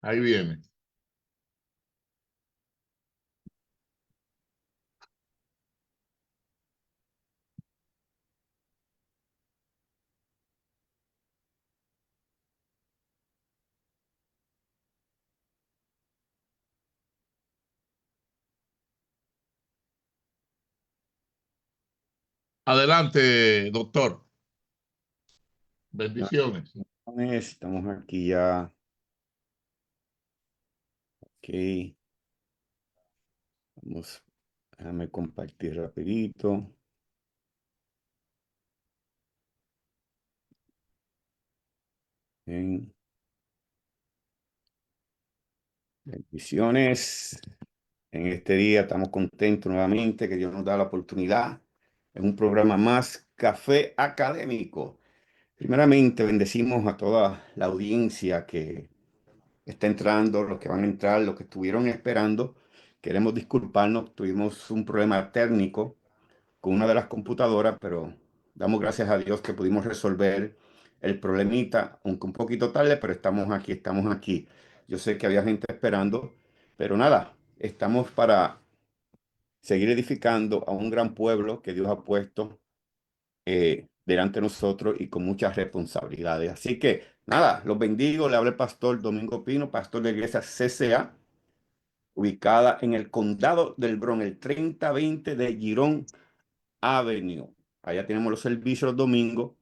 Ahí viene. Adelante, doctor. Bendiciones. Estamos aquí ya. Ok. Vamos, déjame compartir rapidito. Bien. Bendiciones. En este día estamos contentos nuevamente que Dios nos da la oportunidad en un programa más, Café Académico. Primeramente, bendecimos a toda la audiencia que está entrando, los que van a entrar, los que estuvieron esperando. Queremos disculparnos, tuvimos un problema técnico con una de las computadoras, pero damos gracias a Dios que pudimos resolver el problemita, aunque un poquito tarde, pero estamos aquí, estamos aquí. Yo sé que había gente esperando, pero nada, estamos para seguir edificando a un gran pueblo que Dios ha puesto delante de nosotros y con muchas responsabilidades. Así que nada, los bendigo. Le habla el pastor Domingo Pino, pastor de la iglesia CCA, ubicada en el condado del Bronx, el 3020 de Girón Avenue. Allá tenemos los servicios los domingos.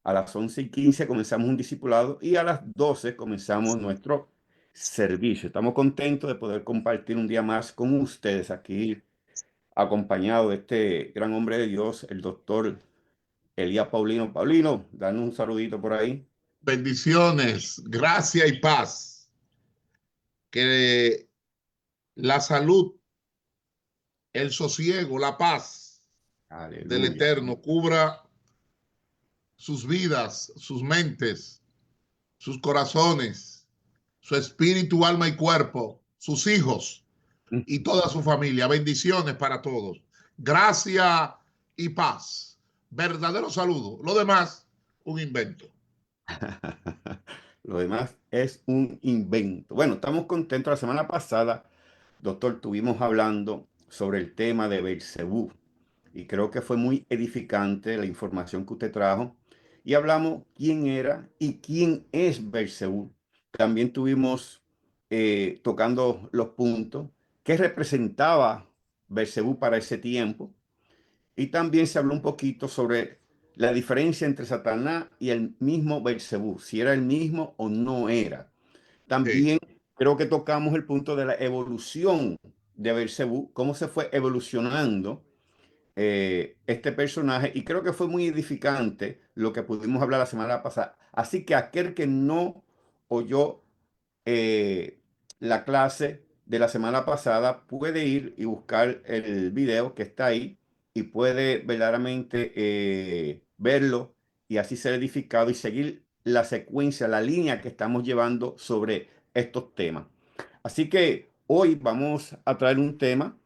A las 11:15 comenzamos un discipulado y a las 12 comenzamos nuestro servicio. Estamos contentos de poder compartir un día más con ustedes aquí, acompañado de este gran hombre de Dios, el doctor Elías Paulino. Paulino, danos un saludito por ahí. Bendiciones, gracia y paz. Que la salud, el sosiego, la paz del Aleluya. Eterno cubra sus vidas, sus mentes, sus corazones, su espíritu, alma y cuerpo, sus hijos y toda su familia. Bendiciones para todos. Gracia y paz. Verdadero saludo. Lo demás, un invento. Lo demás es un invento. Bueno, estamos contentos. La semana pasada, doctor, estuvimos hablando sobre el tema de Belcebú y creo que fue muy edificante la información que usted trajo y hablamos quién era y quién es Belcebú. También estuvimos tocando los puntos que representaba Belcebú para ese tiempo y también se habló un poquito sobre la diferencia entre Satanás y el mismo Belcebú, si era el mismo o no era. Sí. También creo que tocamos el punto de la evolución de Belcebú, cómo se fue evolucionando este personaje, y creo que fue muy edificante lo que pudimos hablar la semana pasada. Así que aquel que no oyó eh, la clase de la semana pasada puede ir y buscar el video que está ahí y puede verdaderamente verlo y así ser edificado y seguir la secuencia, la línea que estamos llevando sobre estos temas. Así que hoy vamos a traer un tema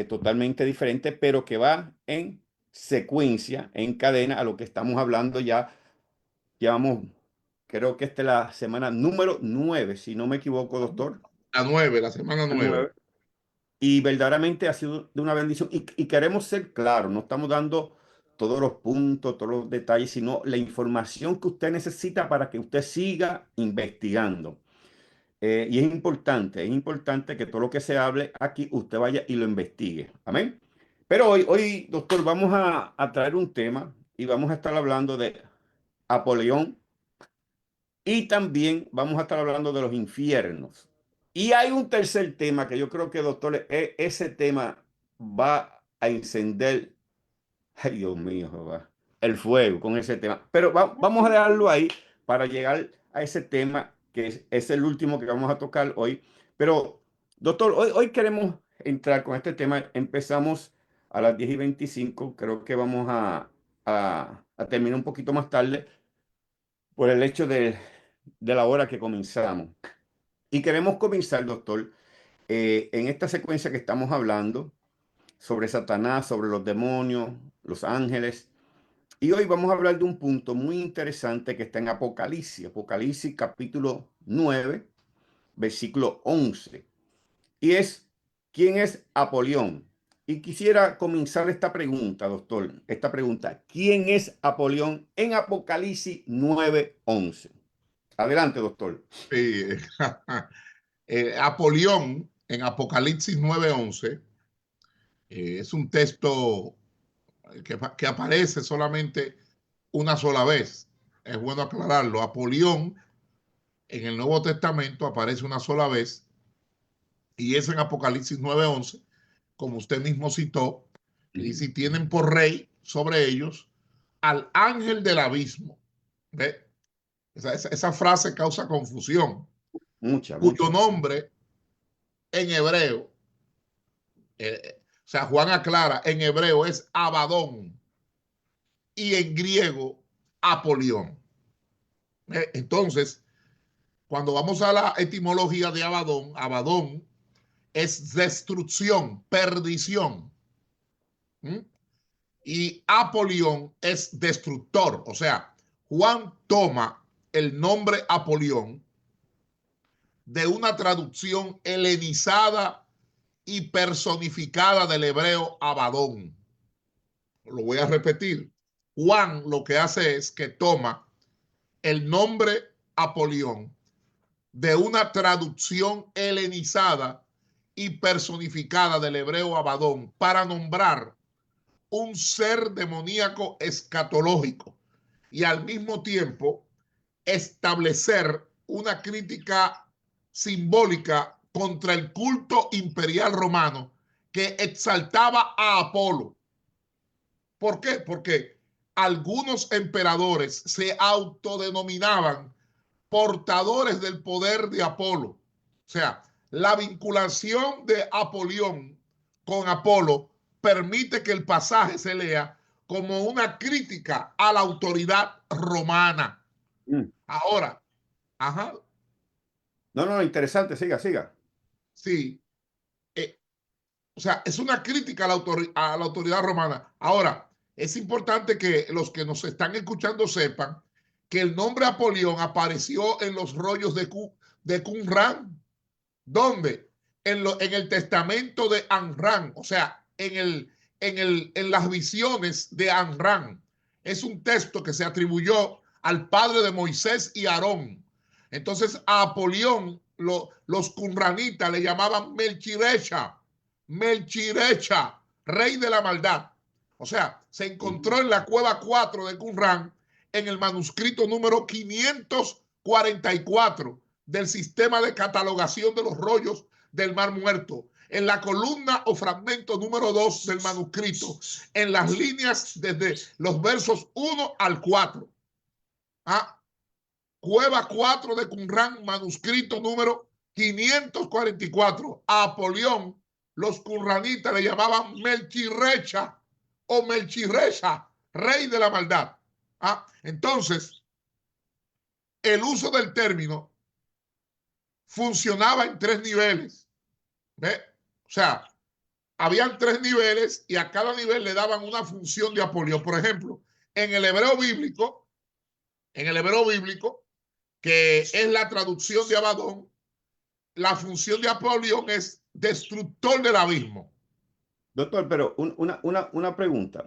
totalmente diferente, pero que va en secuencia, en cadena a lo que estamos hablando ya. Llevamos, creo que esta es la semana número 9 si no me equivoco, doctor. La 9, la semana 9. 9. Y verdaderamente ha sido de una bendición. Y queremos ser claros, no estamos dando todos los puntos, todos los detalles, sino la información que usted necesita para que usted siga investigando. Y es importante que todo lo que se hable aquí usted vaya y lo investigue. Amén. Pero hoy, doctor, vamos a traer un tema y vamos a estar hablando de Apolión y también vamos a estar hablando de los infiernos. Y hay un tercer tema que yo creo que, doctor, ese tema va a encender, ay Dios mío, Jehová, el fuego con ese tema. Pero vamos a dejarlo ahí para llegar a ese tema que es el último que vamos a tocar hoy. Pero, doctor, hoy queremos entrar con este tema. Empezamos a las 10:25. Creo que vamos a terminar un poquito más tarde por el hecho de la hora que comenzamos. Y queremos comenzar, doctor, en esta secuencia que estamos hablando sobre Satanás, sobre los demonios, los ángeles. Y hoy vamos a hablar de un punto muy interesante que está en Apocalipsis, Apocalipsis capítulo 9. versículo 11. Y es, ¿quién es Apolión? Y quisiera comenzar esta pregunta, doctor. Esta pregunta, ¿quién es Apolión en Apocalipsis 9:11? Adelante, doctor. Sí. Apolión en Apocalipsis 9:11 es un texto que aparece solamente una sola vez. Es bueno aclararlo. Apolión en el Nuevo Testamento aparece una sola vez y es en Apocalipsis 9:11, como usted mismo citó, que dice, y tienen por rey sobre ellos al ángel del abismo. ¿Ve? Esa frase causa confusión, cuyo Mucha. nombre en hebreo, o sea, Juan aclara, en hebreo es Abadón y en griego Apolión. Entonces, cuando vamos a la etimología de Abadón, Abadón es destrucción, perdición. ¿Mm? Y Apolión es destructor. O sea, Juan toma el nombre Apolión de una traducción helenizada y personificada del hebreo Abadón. Lo voy a repetir. Juan lo que hace es que toma el nombre Apolión de una traducción helenizada y personificada del hebreo Abadón para nombrar un ser demoníaco escatológico y al mismo tiempo establecer una crítica simbólica contra el culto imperial romano que exaltaba a Apolo. ¿Por qué? Porque algunos emperadores se autodenominaban portadores del poder de Apolo. O sea, la vinculación de Apolión con Apolo permite que el pasaje se lea como una crítica a la autoridad romana. Ahora, ajá, No, interesante, siga. sí, o sea, es una crítica a la autoridad romana. Ahora, es importante que los que nos están escuchando sepan que el nombre Apolión apareció en los rollos de Qumran. ¿Dónde? En el testamento de Amram, o sea, en las visiones de Amram. Es un texto que se atribuyó al padre de Moisés y Aarón. Entonces a Apolión los qumranitas le llamaban Melchirecha, Melchirecha, rey de la maldad. O sea, se encontró en la cueva 4 de Qumran en el manuscrito número 544 del sistema de catalogación de los rollos del Mar Muerto, en la columna o fragmento número 2 del manuscrito, en las líneas desde los versos 1 al 4. Cueva 4 de Qumran, manuscrito número 544. A Apolión, los qumranitas le llamaban Melchirecha o Melchirecha, rey de la maldad. Entonces, el uso del término funcionaba en 3 niveles. ¿Ve? O sea, habían 3 niveles y a cada nivel le daban una función de Apolión. Por ejemplo, en el hebreo bíblico, que es la traducción de Abadón, la función de Apolión es destructor del abismo. Doctor, pero una pregunta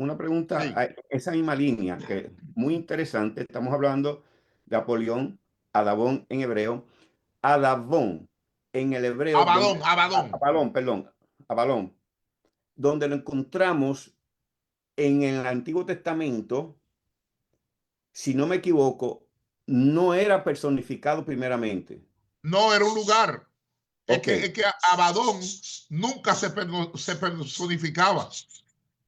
Sí. a esa misma línea, que es muy interesante. Estamos hablando de Apolión, Adabón en hebreo. Adabón en el hebreo, Abadón, Abadón. Abalón, donde lo encontramos en el Antiguo Testamento, si no me equivoco, no era personificado primeramente. No era un lugar. Ok, Es que Abadón nunca se personificaba.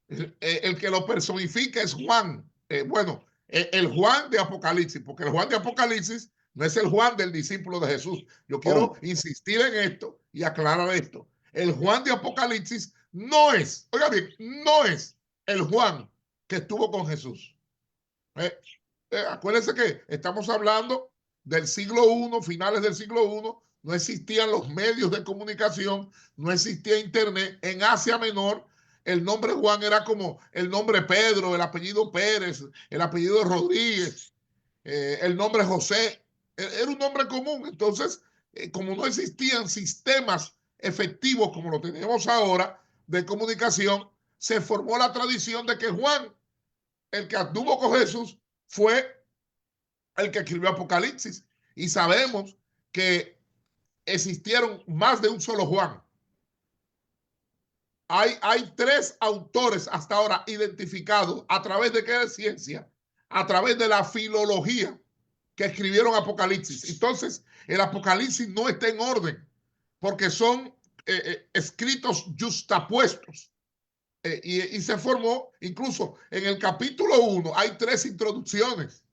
El que lo personifica es Juan. Bueno, el Juan de Apocalipsis, porque el Juan de Apocalipsis no es el Juan del discípulo de Jesús. Yo quiero insistir en esto y aclarar esto. El Juan de Apocalipsis no es, oiga bien, no es el Juan que estuvo con Jesús. Acuérdense que estamos hablando del siglo I, finales del siglo I, no existían los medios de comunicación, no existía internet. En Asia Menor, el nombre Juan era como el nombre Pedro, el apellido Pérez, el apellido Rodríguez, el nombre José. Era un nombre común. Entonces, como no existían sistemas efectivos como lo tenemos ahora de comunicación, se formó la tradición de que Juan, el que anduvo con Jesús, fue el que escribió Apocalipsis. Y sabemos que existieron más de un solo Juan. Hay 3 autores hasta ahora identificados a través de qué ciencia, a través de la filología, que escribieron Apocalipsis. Entonces, el Apocalipsis no está en orden, porque son escritos justapuestos. Y se formó, incluso en el capítulo 1 hay 3 introducciones.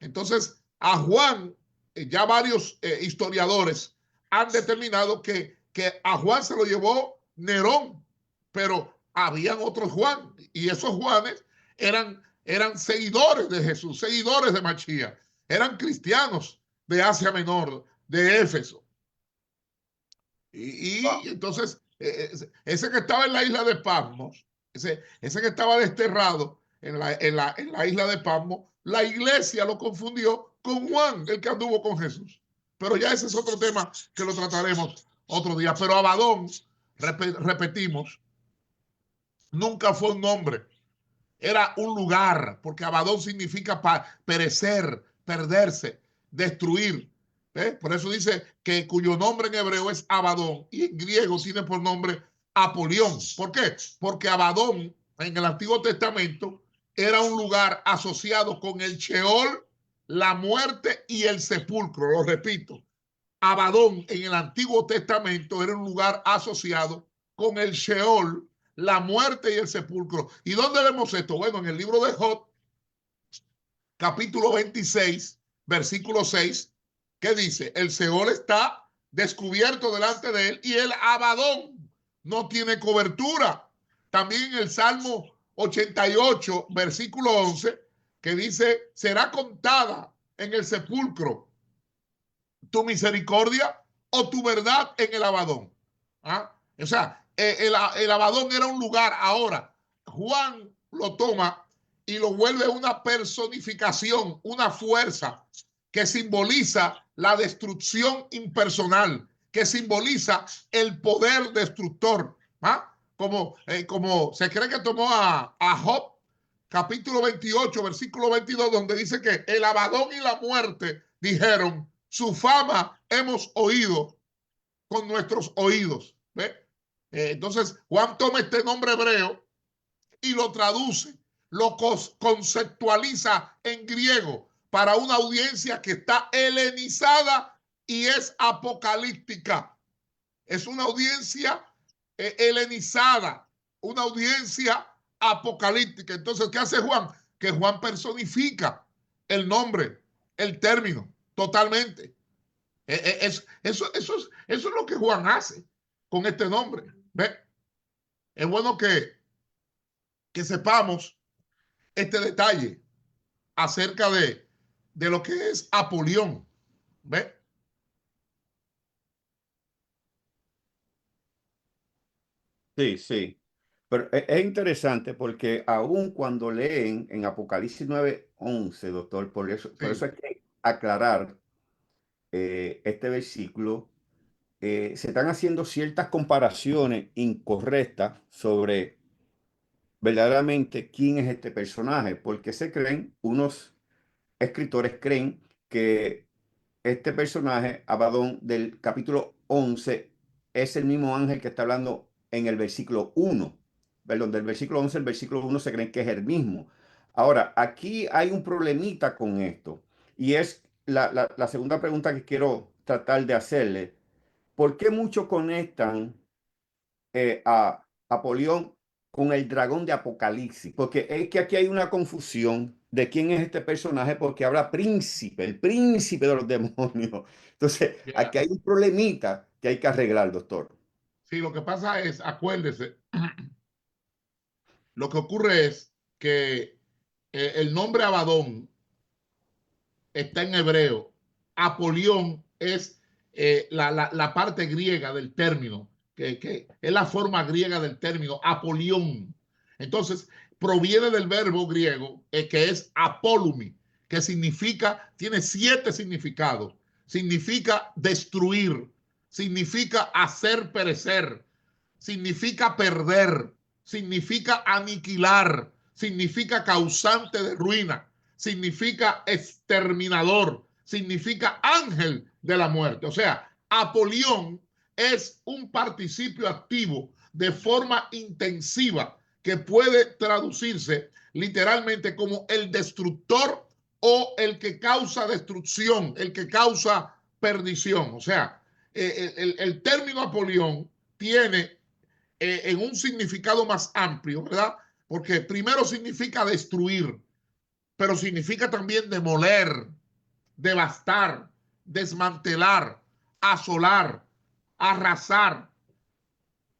Entonces, a Juan, ya varios historiadores han determinado que a Juan se lo llevó Nerón, pero habían otros Juan, y esos Juanes eran seguidores de Jesús, seguidores de Machía, eran cristianos de Asia Menor, de Éfeso. Y entonces, ese que estaba en la isla de Patmos, ese que estaba desterrado en la isla de Patmos, la iglesia lo confundió con Juan, el que anduvo con Jesús. Pero ya ese es otro tema que lo trataremos otro día. Pero Abadón, repetimos, nunca fue un nombre, era un lugar, porque Abadón significa perecer, perderse, destruir. Por eso dice que cuyo nombre en hebreo es Abadón y en griego tiene por nombre Apolión. ¿Por qué? Porque Abadón en el Antiguo Testamento era un lugar asociado con el Sheol, la muerte y el sepulcro. Lo repito, Abadón en el Antiguo Testamento era un lugar asociado con el Sheol, la muerte y el sepulcro. ¿Y dónde vemos esto? Bueno, en el libro de Job, capítulo 26, versículo 6, que dice, el Seol está descubierto delante de él y el Abadón no tiene cobertura. También en el Salmo 88, versículo 11, que dice, será contada en el sepulcro tu misericordia o tu verdad en el Abadón. ¿Ah? O sea, el Abadón era un lugar. Ahora, Juan lo toma y lo vuelve una personificación, una fuerza que simboliza la destrucción impersonal, que simboliza el poder destructor. ¿Ah? Como se cree que tomó a Job, capítulo 28, versículo 22, donde dice que el Abadón y la muerte dijeron, su fama hemos oído con nuestros oídos. ¿Ve? Entonces, Juan toma este nombre hebreo y lo traduce, lo conceptualiza en griego para una audiencia que está helenizada y es apocalíptica. Es una audiencia helenizada, una audiencia apocalíptica. Entonces, ¿qué hace Juan? Que Juan personifica el nombre, el término, totalmente. Eso es lo que Juan hace con este nombre. ¿Ve? Es bueno que sepamos este detalle acerca de lo que es Apolión. ¿Ve? Sí, sí. Pero es interesante porque aún cuando leen en Apocalipsis 9:11, doctor, por eso Sí, hay que aclarar este versículo. Se están haciendo ciertas comparaciones incorrectas sobre verdaderamente quién es este personaje, porque se creen, unos escritores creen que este personaje, Abadón, del capítulo 11, es el mismo ángel que está hablando en el versículo 1. Perdón, del versículo 11 al versículo 1 se creen que es el mismo. Ahora, aquí hay un problemita con esto, y es la segunda pregunta que quiero tratar de hacerle. ¿Por qué muchos conectan a Apolión con el dragón de Apocalipsis? Porque es que aquí hay una confusión de quién es este personaje, porque habla príncipe, el príncipe de los demonios. Entonces, yeah. aquí hay un problemita que hay que arreglar, doctor. Sí, lo que pasa es, acuérdese, lo que ocurre es que el nombre Abadón está en hebreo. Apolión es la parte griega del término, que es la forma griega del término, Apolión. Entonces, proviene del verbo griego que es apolumi, que significa, tiene 7 significados. significa destruir, significa hacer perecer, significa perder, significa aniquilar, significa causante de ruina, significa exterminador, significa ángel de la muerte. O sea, Apolión es un participio activo de forma intensiva que puede traducirse literalmente como el destructor o el que causa destrucción, el que causa perdición. O sea, el término Apolión tiene en un significado más amplio, ¿verdad? Porque primero significa destruir, pero significa también demoler, devastar, desmantelar, asolar, arrasar.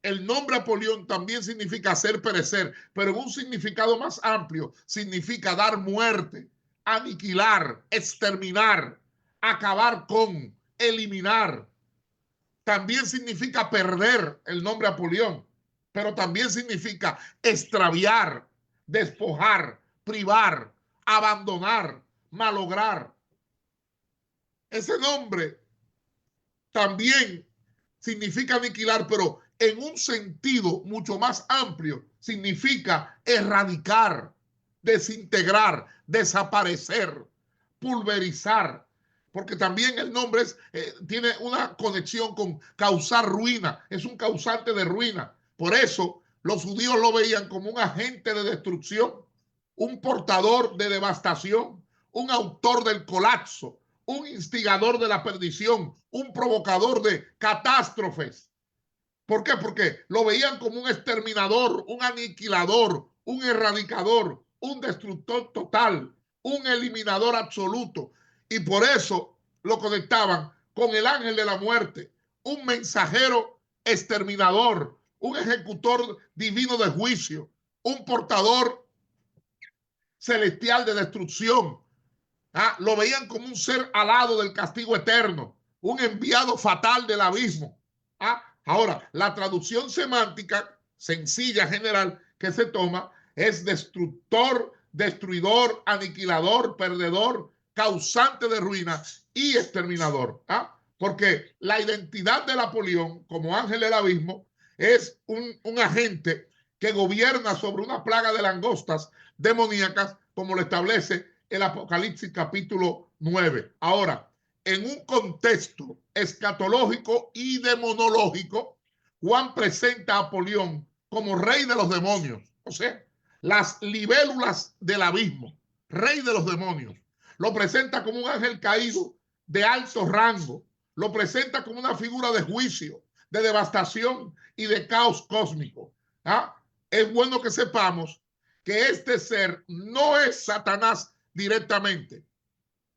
El nombre Apolión también significa hacer perecer, pero en un significado más amplio significa dar muerte, aniquilar, exterminar, acabar con, eliminar. También significa perder el nombre Apolión, pero también significa extraviar, despojar, privar, abandonar, malograr. Ese nombre también significa aniquilar, pero en un sentido mucho más amplio, significa erradicar, desintegrar, desaparecer, pulverizar, porque también el nombre tiene una conexión con causar ruina, es un causante de ruina. Por eso los judíos lo veían como un agente de destrucción, un portador de devastación, un autor del colapso, un instigador de la perdición, un provocador de catástrofes. ¿Por qué? Porque lo veían como un exterminador, un aniquilador, un erradicador, un destructor total, un eliminador absoluto. Y por eso lo conectaban con el ángel de la muerte, un mensajero exterminador, un ejecutor divino de juicio, un portador celestial de destrucción. Lo veían como un ser alado del castigo eterno, un enviado fatal del abismo. Ahora, la traducción semántica sencilla, general, que se toma es destructor, destruidor, aniquilador, perdedor, causante de ruina y exterminador. Porque la identidad del Apolión como ángel del abismo es un agente que gobierna sobre una plaga de langostas demoníacas, como lo establece el Apocalipsis capítulo 9. Ahora, en un contexto escatológico y demonológico, Juan presenta a Apolión como rey de los demonios, o sea, las libélulas del abismo, rey de los demonios. Lo presenta como un ángel caído de alto rango, lo presenta como una figura de juicio, de devastación y de caos cósmico. Es bueno que sepamos que este ser no es Satanás directamente.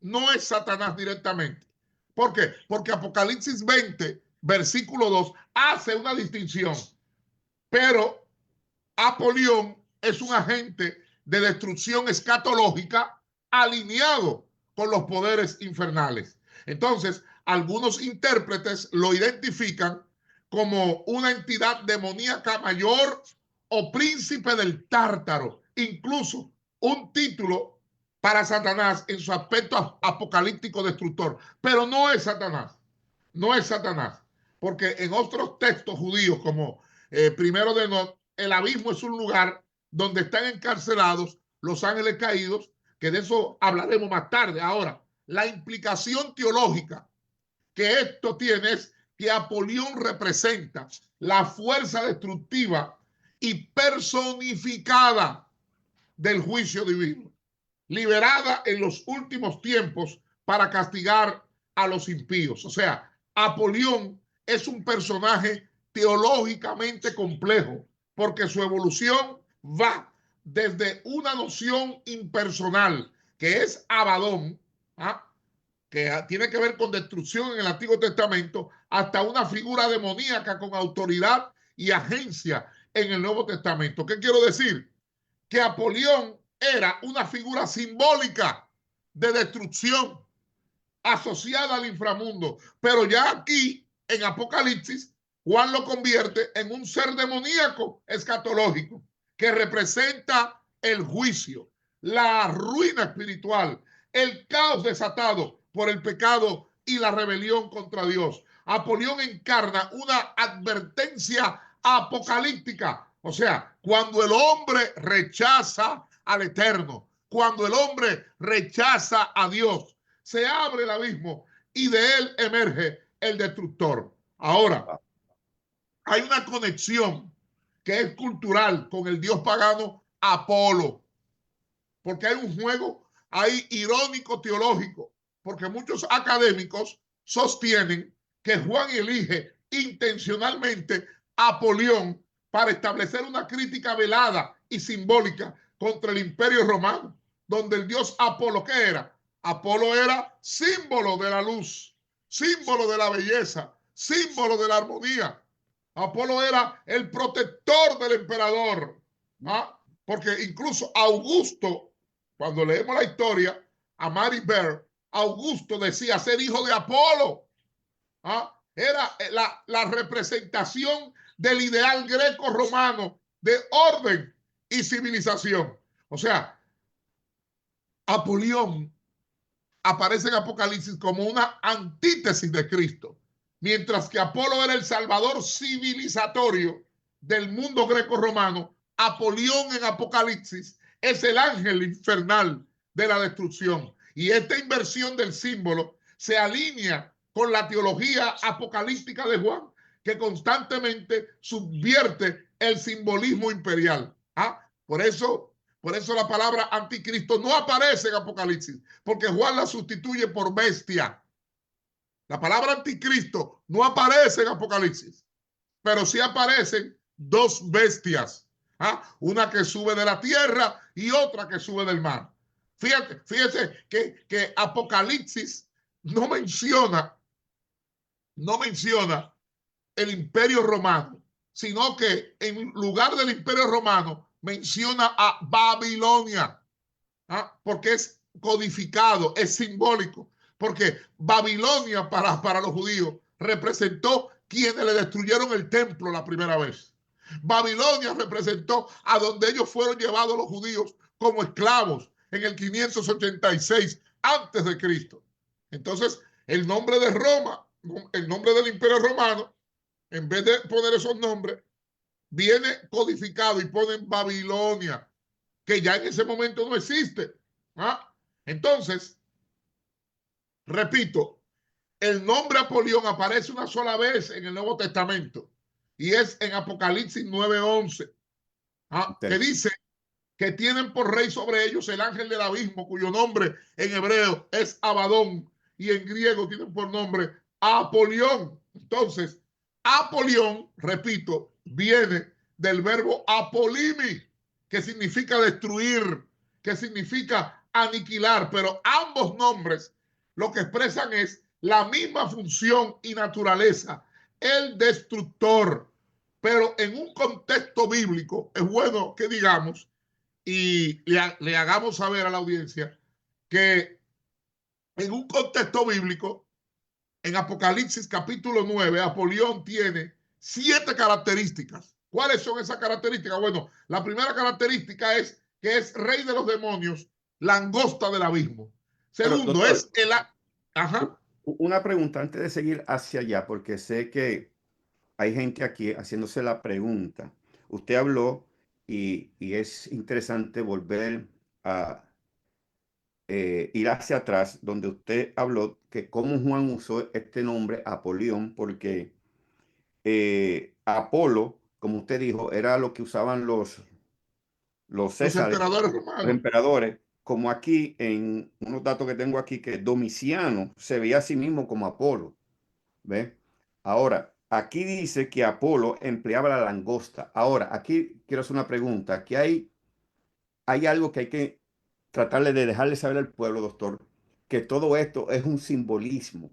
No es Satanás directamente. ¿Por qué? Porque Apocalipsis 20, versículo 2, hace una distinción. Pero Apolión es un agente de destrucción escatológica alineado con los poderes infernales. Entonces, algunos intérpretes lo identifican como una entidad demoníaca mayor o príncipe del Tártaro, incluso un título para Satanás en su aspecto apocalíptico destructor. Pero no es Satanás, no es Satanás, porque en otros textos judíos como primero de Not, el abismo es un lugar donde están encarcelados los ángeles caídos, que de eso hablaremos más tarde. Ahora, la implicación teológica que esto tiene es que Apolión representa la fuerza destructiva y personificada del juicio divino, liberada en los últimos tiempos para castigar a los impíos. O sea, Apolión es un personaje teológicamente complejo, porque su evolución va desde una noción impersonal, que es Abadón, que tiene que ver con destrucción en el Antiguo Testamento, hasta una figura demoníaca con autoridad y agencia en el Nuevo Testamento. ¿Qué quiero decir? Que Apolión era una figura simbólica de destrucción asociada al inframundo, pero ya aquí en Apocalipsis Juan lo convierte en un ser demoníaco escatológico que representa el juicio, la ruina espiritual, el caos desatado por el pecado y la rebelión contra Dios. Apolión encarna una advertencia apocalíptica. O sea, cuando el hombre rechaza al Eterno, cuando el hombre rechaza a Dios, se abre el abismo y de él emerge el destructor. Ahora, hay una conexión que es cultural con el dios pagano Apolo, porque hay un juego ahí irónico teológico, porque muchos académicos sostienen que Juan elige intencionalmente a Apolión para establecer una crítica velada y simbólica contra el Imperio Romano, donde el dios Apolo, ¿qué era? Apolo era símbolo de la luz, símbolo de la belleza, símbolo de la armonía. Apolo era el protector del emperador, ¿ah? Porque incluso Augusto, cuando leemos la historia, a Mary Bear, Augusto decía ser hijo de Apolo. ¿Ah? Era la representación del ideal greco-romano de orden y civilización. O sea, Apolión aparece en Apocalipsis como una antítesis de Cristo, mientras que Apolo era el salvador civilizatorio del mundo greco-romano. Apolión en Apocalipsis es el ángel infernal de la destrucción. Y esta inversión del símbolo se alinea con la teología apocalíptica de Juan, que constantemente subvierte el simbolismo imperial. ¿Ah? Por eso la palabra anticristo no aparece en Apocalipsis, porque Juan la sustituye por bestia. La palabra anticristo no aparece en Apocalipsis, pero sí aparecen dos bestias. ¿Ah? Una que sube de la tierra y otra que sube del mar. Fíjese que Apocalipsis no menciona el imperio romano, sino que en lugar del imperio romano menciona a Babilonia, ¿ah? Porque es codificado, es simbólico, porque Babilonia para los judíos representó quienes le destruyeron el templo la primera vez. Babilonia representó a donde ellos fueron llevados los judíos como esclavos en el 586 antes de Cristo. Entonces, el nombre de Roma, el nombre del imperio romano, en vez de poner esos nombres, viene codificado y ponen Babilonia, que ya en ese momento no existe. ¿Ah? Entonces, repito, el nombre Apolión aparece una sola vez en el Nuevo Testamento y es en Apocalipsis 9:11, ¿ah? Que dice que tienen por rey sobre ellos el ángel del abismo, cuyo nombre en hebreo es Abadón y en griego tienen por nombre Apolión. Entonces, Apolión, repito, viene del verbo apolimi, que significa destruir, que significa aniquilar, pero ambos nombres lo que expresan es la misma función y naturaleza, el destructor. Pero en un contexto bíblico es bueno que digamos y le hagamos saber a la audiencia que en un contexto bíblico, en Apocalipsis capítulo 9, Apolión tiene 7 características. ¿Cuáles son esas características? Bueno, la primera característica es que es rey de los demonios, langosta del abismo. Segundo, doctor, es el... Ajá. Una pregunta antes de seguir hacia allá, porque sé que hay gente aquí haciéndose la pregunta. Usted habló y es interesante volver a ir hacia atrás, donde usted habló que cómo Juan usó este nombre Apolión, porque Apolo, como usted dijo, era lo que usaban los Los césares, emperadores los romanos. emperadores, como aquí en unos datos que tengo aquí, que Domiciano se veía a sí mismo como Apolo. ¿Ve? Ahora, aquí dice que Apolo empleaba la langosta. Ahora, aquí quiero hacer una pregunta. Aquí hay algo que hay que tratarle de dejarle saber al pueblo, doctor, que todo esto es un simbolismo.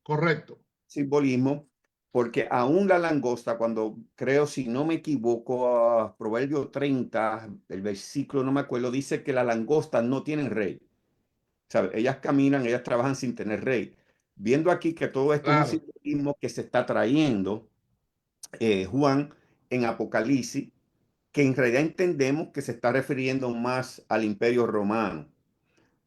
Correcto. Simbolismo, porque aún la langosta, cuando creo, si no me equivoco, Proverbio 30, el versículo, no me acuerdo, dice que las langostas no tienen rey. ¿Sabe? Ellas caminan, ellas trabajan sin tener rey. Viendo aquí que todo esto es un Claro. simbolismo que se está trayendo Juan en Apocalipsis, que en realidad entendemos que se está refiriendo más al Imperio Romano.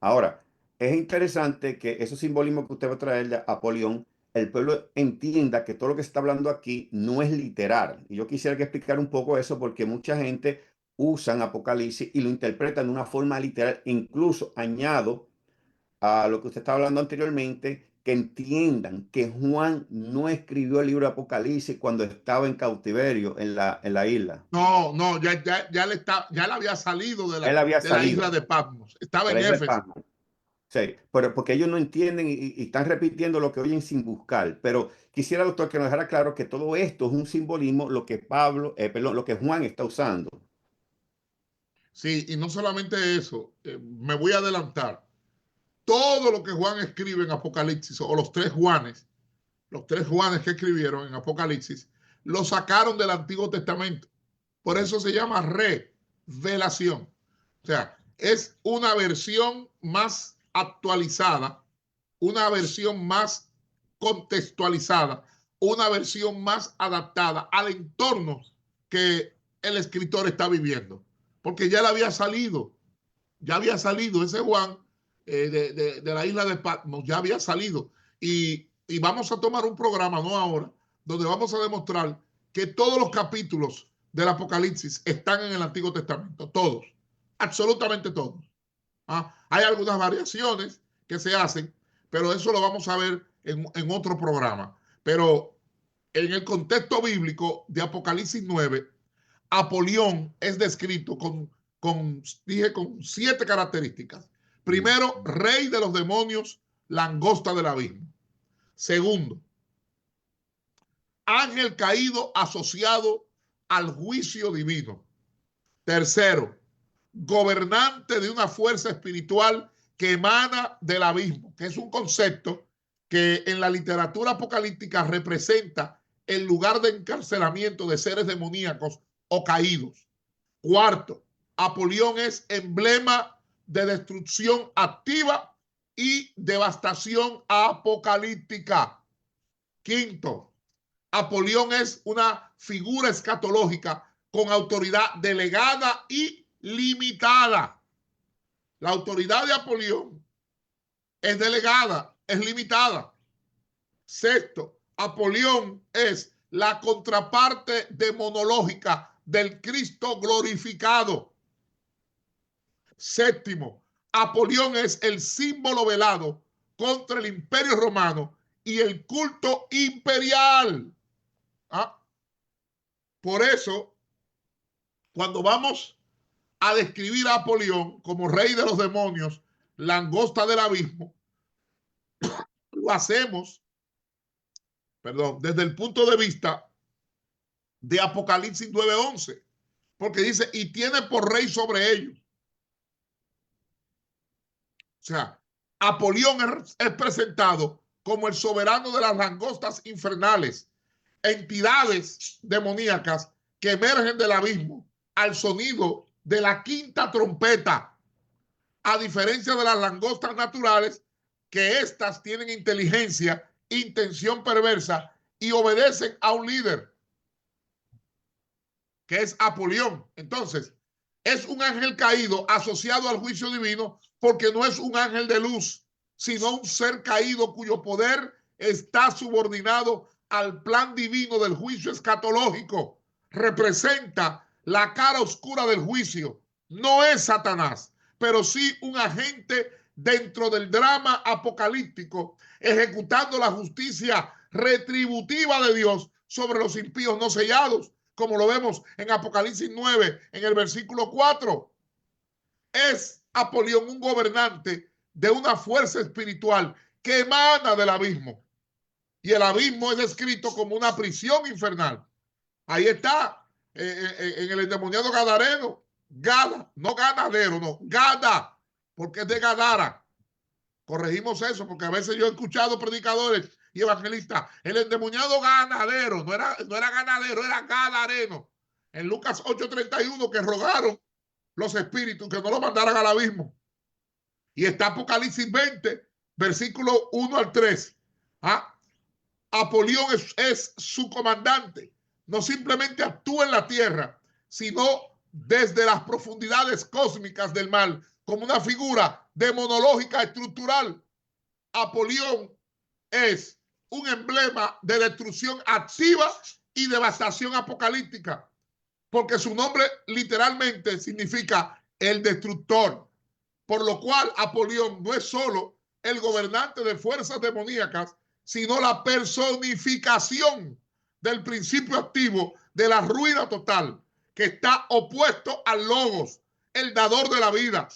Ahora, es interesante que esos simbolismos que usted va a traer de Apolión, el pueblo entienda que todo lo que se está hablando aquí no es literal. Y yo quisiera que explicar un poco eso porque mucha gente usa Apocalipsis y lo interpreta de una forma literal. Incluso añado a lo que usted estaba hablando anteriormente, que entiendan que Juan no escribió el libro de Apocalipsis cuando estaba en cautiverio en la isla. No, no, ya le había salido Él había de la isla salido de Patmos. Estaba de la en isla de Éfeso. Pasmos. Sí, pero porque ellos no entienden y están repitiendo lo que oyen sin buscar. Pero quisiera, doctor, que nos dejara claro que todo esto es un simbolismo, lo que perdón, lo que Juan está usando. Sí, y no solamente eso, me voy a adelantar. Todo lo que Juan escribe en Apocalipsis, o los tres Juanes que escribieron en Apocalipsis, lo sacaron del Antiguo Testamento. Por eso se llama revelación. O sea, es una versión más actualizada, una versión más contextualizada, una versión más adaptada al entorno que el escritor está viviendo. Porque ya había salido ese Juan de la isla de Patmos, ya había salido. Y vamos a tomar un programa, no ahora, donde vamos a demostrar que todos los capítulos del Apocalipsis están en el Antiguo Testamento, todos, absolutamente todos. ¿Ah? Hay algunas variaciones que se hacen, pero eso lo vamos a ver en otro programa. Pero en el contexto bíblico de Apocalipsis 9, Apolión es descrito con 7 características. Primero, rey de los demonios, langosta del abismo. Segundo, ángel caído asociado al juicio divino. Tercero, gobernante de una fuerza espiritual que emana del abismo, que es un concepto que en la literatura apocalíptica representa el lugar de encarcelamiento de seres demoníacos o caídos. Cuarto, Apolión es emblema de destrucción activa y devastación apocalíptica. Quinto, Apolión es una figura escatológica con autoridad delegada y limitada. La autoridad de Apolión es delegada, es limitada. Sexto, Apolión es la contraparte demonológica del Cristo glorificado. Séptimo, Apolión es el símbolo velado contra el Imperio Romano y el culto imperial. ¿Ah? Por eso, cuando vamos a describir a Apolión como rey de los demonios, langosta del abismo, lo hacemos, desde el punto de vista de Apocalipsis 9:11, porque dice, y tiene por rey sobre ellos. O sea, Apolión es presentado como el soberano de las langostas infernales, entidades demoníacas que emergen del abismo al sonido de la quinta trompeta, a diferencia de las langostas naturales, que éstas tienen inteligencia, intención perversa y obedecen a un líder, que es Apolión. Entonces, es un ángel caído asociado al juicio divino porque no es un ángel de luz, sino un ser caído cuyo poder está subordinado al plan divino del juicio escatológico. Representa la cara oscura del juicio. No es Satanás, pero sí un agente dentro del drama apocalíptico, ejecutando la justicia retributiva de Dios sobre los impíos no sellados, como lo vemos en Apocalipsis 9, en el versículo 4. Es Apolión un gobernante de una fuerza espiritual que emana del abismo. Y el abismo es descrito como una prisión infernal. Ahí está, en el endemoniado gadareno. Gada, no ganadero, no, Gada, porque es de Gadara. Corregimos eso, porque a veces yo he escuchado predicadores y evangelistas, el endemoniado ganadero, no era ganadero, era gadareno. En Lucas 8:31, que rogaron los espíritus que no lo mandaran al abismo. Y está Apocalipsis 20, versículo 1 al 3. ¿Ah? Apolión es su comandante. No simplemente actúa en la tierra, sino desde las profundidades cósmicas del mal, como una figura demonológica estructural. Apolión es un emblema de destrucción activa y devastación apocalíptica, porque su nombre literalmente significa el destructor, por lo cual Apolión no es solo el gobernante de fuerzas demoníacas, sino la personificación del principio activo de la ruina total, que está opuesto al Logos, el dador de la vida.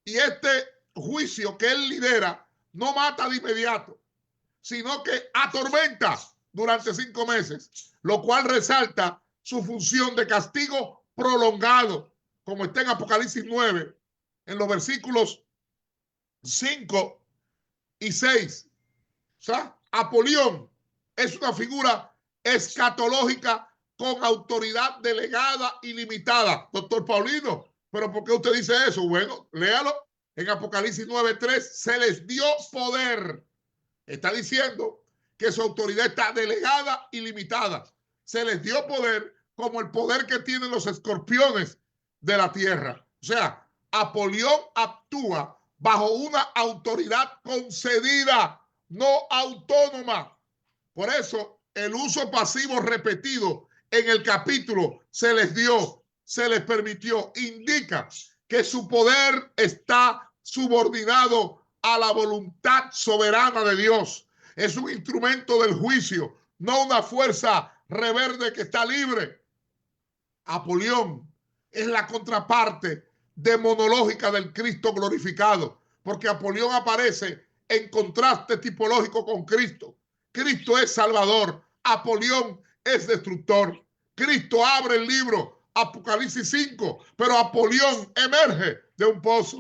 Y este juicio que él lidera no mata de inmediato, sino que atormenta durante 5 meses, lo cual resalta su función de castigo prolongado, como está en Apocalipsis 9, en los versículos 5 y 6. O sea, Apolión es una figura escatológica con autoridad delegada y limitada. Doctor Paulino, ¿pero por qué usted dice eso? Bueno, léalo. En Apocalipsis 9:3 se les dio poder. Está diciendo que su autoridad está delegada y limitada. Se les dio poder como el poder que tienen los escorpiones de la tierra. O sea, Apolión actúa bajo una autoridad concedida, no autónoma. Por eso, el uso pasivo repetido en el capítulo se les dio, se les permitió, indica que su poder está subordinado a la voluntad soberana de Dios. Es un instrumento del juicio, no una fuerza rebelde que está libre. Apolión es la contraparte demonológica del Cristo glorificado, porque Apolión aparece en contraste tipológico con Cristo. Cristo es salvador, Apolión es destructor. Cristo abre el libro, Apocalipsis 5, pero Apolión emerge de un pozo.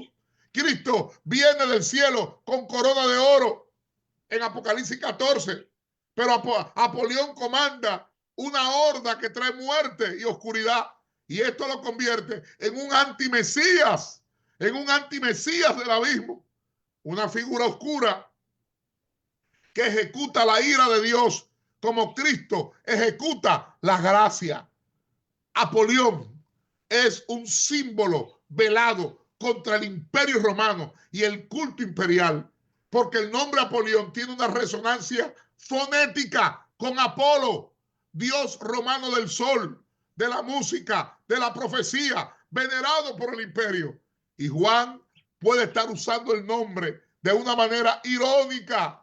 Cristo viene del cielo con corona de oro en Apocalipsis 14, pero Apolión comanda una horda que trae muerte y oscuridad, y esto lo convierte en un antimesías, del abismo, una figura oscura que ejecuta la ira de Dios como Cristo ejecuta la gracia. Apolión es un símbolo velado contra el imperio romano y el culto imperial, porque el nombre Apolión tiene una resonancia fonética con Apolo, dios romano del sol, de la música, de la profecía, venerado por el imperio. Y Juan puede estar usando el nombre de una manera irónica.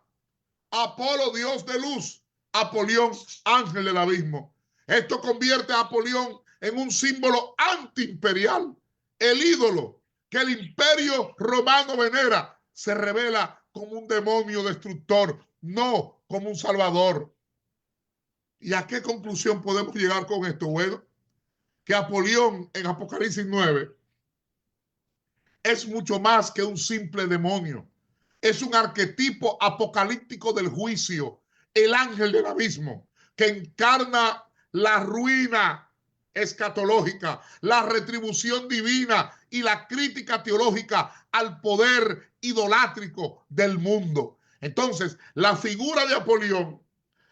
Apolo, dios de luz, Apolión, ángel del abismo. Esto convierte a Apolión en un símbolo antiimperial. El ídolo que el imperio romano venera se revela como un demonio destructor, no como un salvador. ¿Y a qué conclusión podemos llegar con esto? Bueno, que Apolión en Apocalipsis 9 es mucho más que un simple demonio. Es un arquetipo apocalíptico del juicio, el ángel del abismo, que encarna la ruina escatológica, la retribución divina y la crítica teológica al poder idolátrico del mundo. Entonces, la figura de Apolión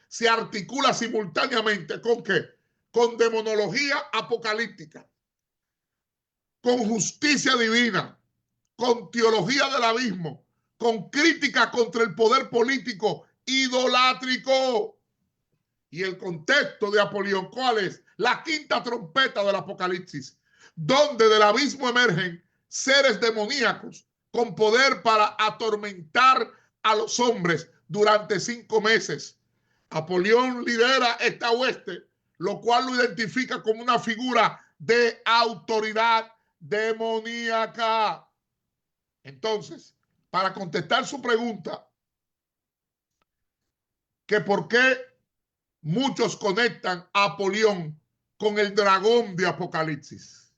se articula simultáneamente ¿con qué? Con demonología apocalíptica, con justicia divina, con teología del abismo, con crítica contra el poder político idolátrico. Y el contexto de Apolión, ¿cuál es? La quinta trompeta del Apocalipsis, donde del abismo emergen seres demoníacos con poder para atormentar a los hombres durante 5 meses. Apolión lidera esta hueste, lo cual lo identifica como una figura de autoridad demoníaca. Entonces, para contestar su pregunta, que por qué muchos conectan a Apolión con el dragón de Apocalipsis.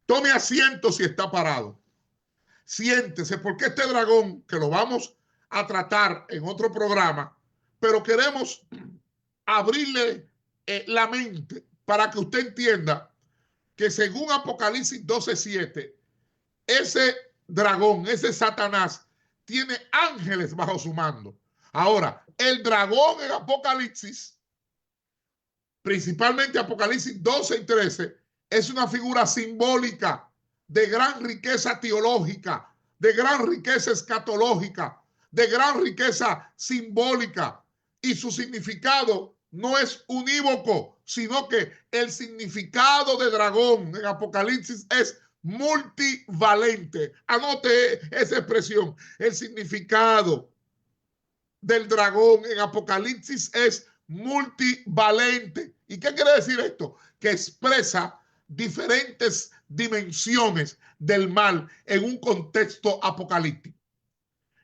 Tome asiento si está parado. Siéntese, porque este dragón, que lo vamos a tratar en otro programa, pero queremos abrirle la mente para que usted entienda que según Apocalipsis 12:7, ese dragón, ese Satanás, tiene ángeles bajo su mando. Ahora, el dragón en Apocalipsis, principalmente Apocalipsis 12 y 13, es una figura simbólica de gran riqueza teológica, de gran riqueza escatológica, de gran riqueza simbólica, y su significado no es unívoco, sino que el significado de dragón en Apocalipsis es multivalente. Anote esa expresión. El significado del dragón en Apocalipsis es multivalente. ¿Y qué quiere decir esto? Que expresa diferentes dimensiones del mal en un contexto apocalíptico.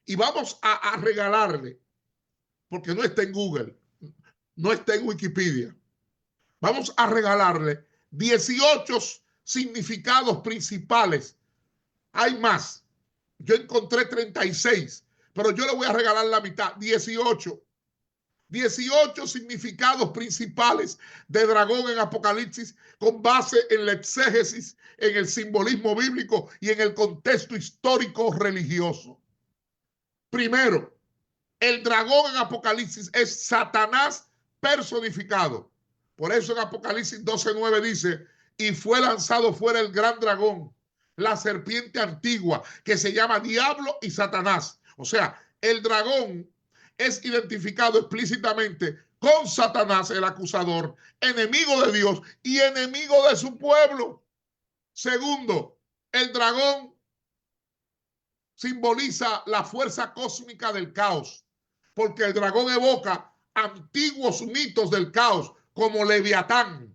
Y vamos a regalarle, porque no está en Google, no está en Wikipedia, vamos a regalarle 18 significados principales. Hay más. Yo encontré 36, pero yo le voy a regalar la mitad, 18. 18 significados principales de dragón en Apocalipsis con base en la exégesis, en el simbolismo bíblico y en el contexto histórico religioso. Primero, el dragón en Apocalipsis es Satanás personificado. Por eso en Apocalipsis 12:9 dice, y fue lanzado fuera el gran dragón, la serpiente antigua, que se llama Diablo y Satanás. O sea, el dragón es identificado explícitamente con Satanás, el acusador, enemigo de Dios y enemigo de su pueblo. Segundo, el dragón simboliza la fuerza cósmica del caos, porque el dragón evoca antiguos mitos del caos, como Leviatán,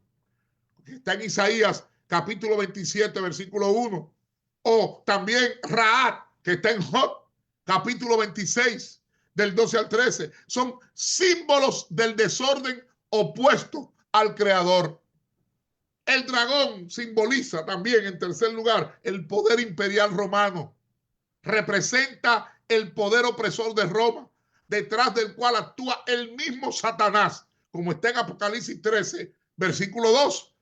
que está en Isaías capítulo 27, versículo 1, o también Raat, que está en Job capítulo 26, del 12 al 13. Son símbolos del desorden opuesto al creador. El dragón simboliza también, en tercer lugar, el poder imperial romano. Representa el poder opresor de Roma, detrás del cual actúa el mismo Satanás, como está en Apocalipsis 13, versículo 2,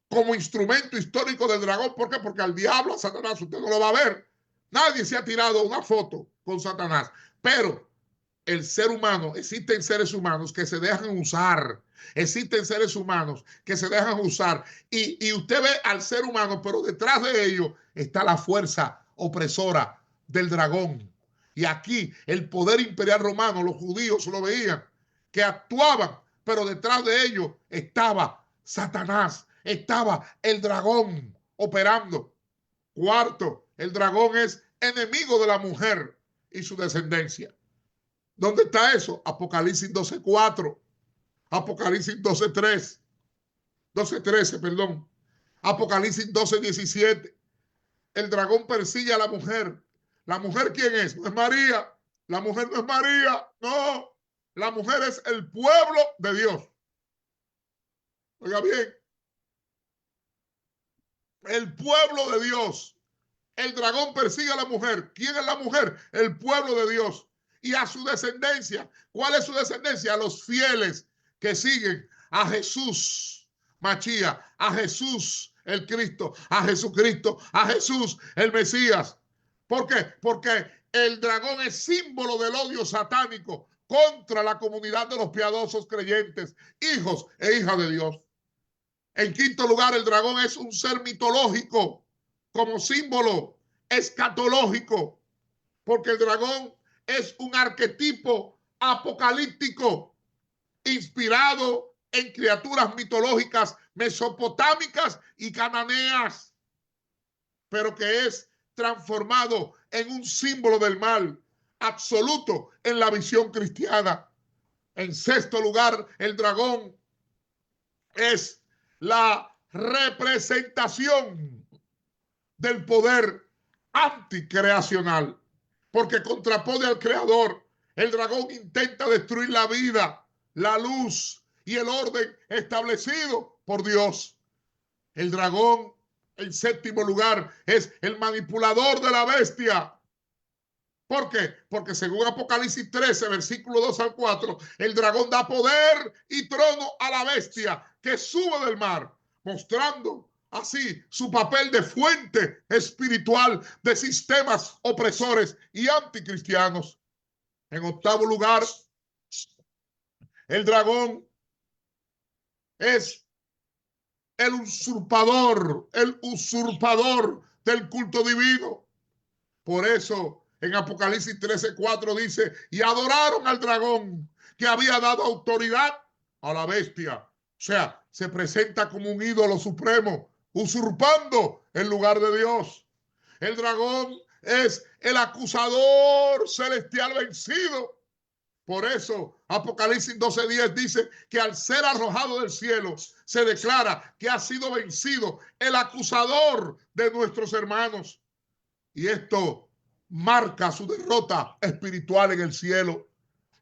como instrumento histórico del dragón. ¿Por qué? Porque al diablo, a Satanás, usted no lo va a ver. Nadie se ha tirado una foto con Satanás, pero el ser humano, existen seres humanos que se dejan usar, existen seres humanos que se dejan usar, y usted ve al ser humano, pero detrás de ello está la fuerza opresora del dragón. Y aquí el poder imperial romano, los judíos lo veían, que actuaban, pero detrás de ellos estaba Satanás, estaba el dragón operando. Cuarto, el dragón es enemigo de la mujer y su descendencia. ¿Dónde está eso? Apocalipsis 12:4, Apocalipsis 12:3, 12:13, perdón. Apocalipsis 12:17. El dragón persigue a la mujer. ¿La mujer quién es? No es María. La mujer no es María. No. La mujer es el pueblo de Dios. Oiga bien. El pueblo de Dios. El dragón persigue a la mujer. ¿Quién es la mujer? El pueblo de Dios. Y a su descendencia. ¿Cuál es su descendencia? A los fieles que siguen a Jesús, Machía, a Jesús, el Cristo, a Jesucristo, a Jesús, el Mesías. ¿Por qué? Porque el dragón es símbolo del odio satánico contra la comunidad de los piadosos creyentes, hijos e hijas de Dios. En quinto lugar, el dragón es un ser mitológico como símbolo escatológico, porque el dragón es un arquetipo apocalíptico inspirado en criaturas mitológicas mesopotámicas y cananeas, pero que es transformado en un símbolo del mal absoluto en la visión cristiana. En sexto lugar, el dragón es la representación del poder anticreacional, porque contrapone al creador. El dragón intenta destruir la vida, la luz y el orden establecido por Dios. El dragón, en séptimo lugar, es el manipulador de la bestia. ¿Por qué? Porque según Apocalipsis 13, versículo 2 al 4, el dragón da poder y trono a la bestia que sube del mar, mostrando así su papel de fuente espiritual de sistemas opresores y anticristianos. En octavo lugar, el dragón es el usurpador del culto divino. Por eso en Apocalipsis 13:4 dice, y adoraron al dragón que había dado autoridad a la bestia. O sea, se presenta como un ídolo supremo, usurpando el lugar de Dios. El dragón es el acusador celestial vencido. Por eso Apocalipsis 12:10 dice que al ser arrojado del cielo se declara que ha sido vencido el acusador de nuestros hermanos. Y esto marca su derrota espiritual en el cielo.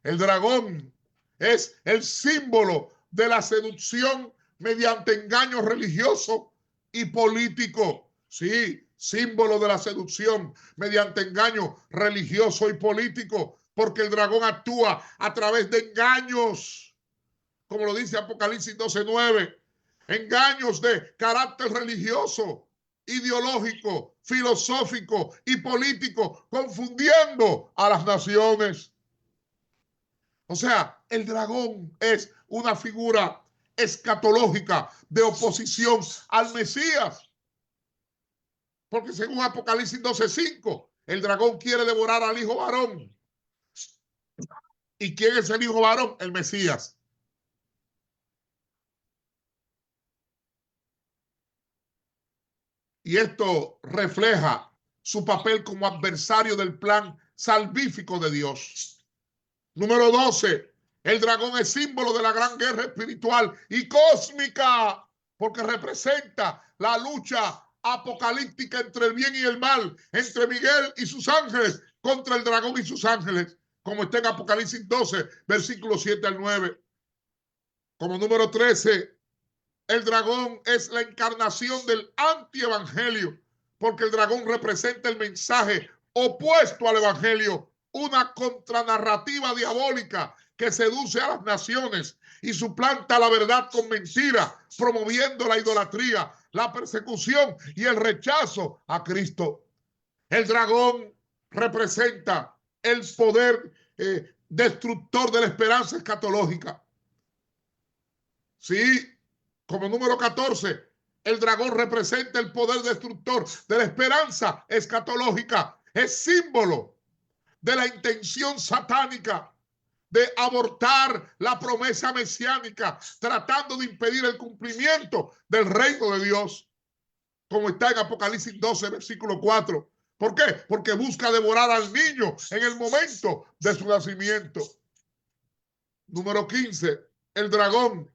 El dragón es el símbolo de la seducción mediante engaño religioso y político. Sí, símbolo de la seducción mediante engaño religioso y político, porque el dragón actúa a través de engaños, como lo dice Apocalipsis 12:9, engaños de carácter religioso, ideológico, filosófico y político, confundiendo a las naciones. O sea, el dragón es una figura escatológica de oposición al Mesías. Porque según Apocalipsis 12:5, el dragón quiere devorar al hijo varón. ¿Y quién es el hijo varón? El Mesías. Y esto refleja su papel como adversario del plan salvífico de Dios. Número 12. El dragón es símbolo de la gran guerra espiritual y cósmica, porque representa la lucha apocalíptica entre el bien y el mal, entre Miguel y sus ángeles contra el dragón y sus ángeles, como está en Apocalipsis 12, versículos 7 al 9. Como número 13, el dragón es la encarnación del antievangelio, porque el dragón representa el mensaje opuesto al evangelio, una contranarrativa diabólica que seduce a las naciones y suplanta la verdad con mentira, promoviendo la idolatría, la persecución y el rechazo a Cristo. El dragón representa el poder destructor de la esperanza escatológica. Sí, como número 14, el dragón representa el poder destructor de la esperanza escatológica. Es símbolo de la intención satánica de abortar la promesa mesiánica, tratando de impedir el cumplimiento del reino de Dios, como está en Apocalipsis 12, versículo 4. ¿Por qué? Porque busca devorar al niño en el momento de su nacimiento. Número 15, el dragón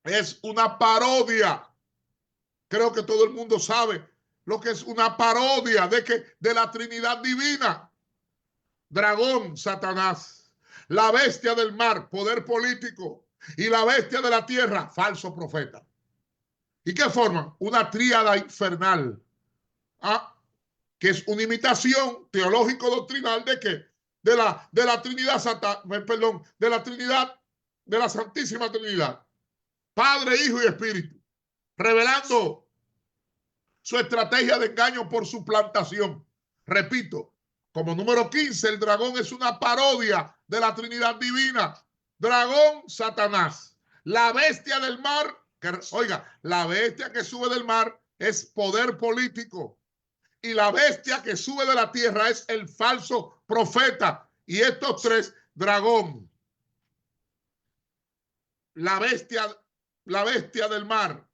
es una parodia. Creo que todo el mundo sabe lo que es una parodia de la Trinidad divina. Dragón, Satanás, la bestia del mar, poder político, y la bestia de la tierra, falso profeta. ¿Y qué forman? Una tríada infernal, que es una imitación teológico-doctrinal de qué? De la Trinidad, perdón, de la Trinidad, de la Santísima Trinidad, Padre, Hijo y Espíritu, revelando su estrategia de engaño por suplantación. Repito, como número 15, el dragón es una parodia de la Trinidad divina. Dragón, Satanás. La bestia del mar, la bestia que sube del mar es poder político. Y la bestia que sube de la tierra es el falso profeta. Y estos tres, dragón, la bestia del mar,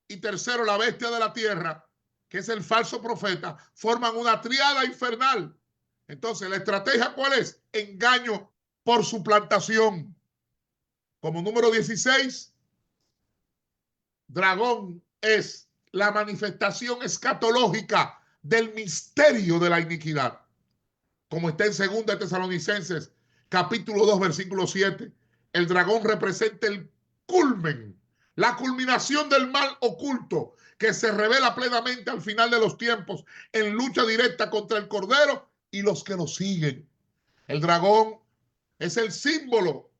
y tercero, la bestia de la tierra, que es el falso profeta, forman una tríada infernal. Entonces, ¿la estrategia cuál es? Engaño por suplantación. Como número 16, dragón es la manifestación escatológica del misterio de la iniquidad. Como está en 2 Tesalonicenses, capítulo 2, versículo 7. El dragón representa el culmen, la culminación del mal oculto que se revela plenamente al final de los tiempos en lucha directa contra el Cordero y los que lo siguen. El dragón es el símbolo,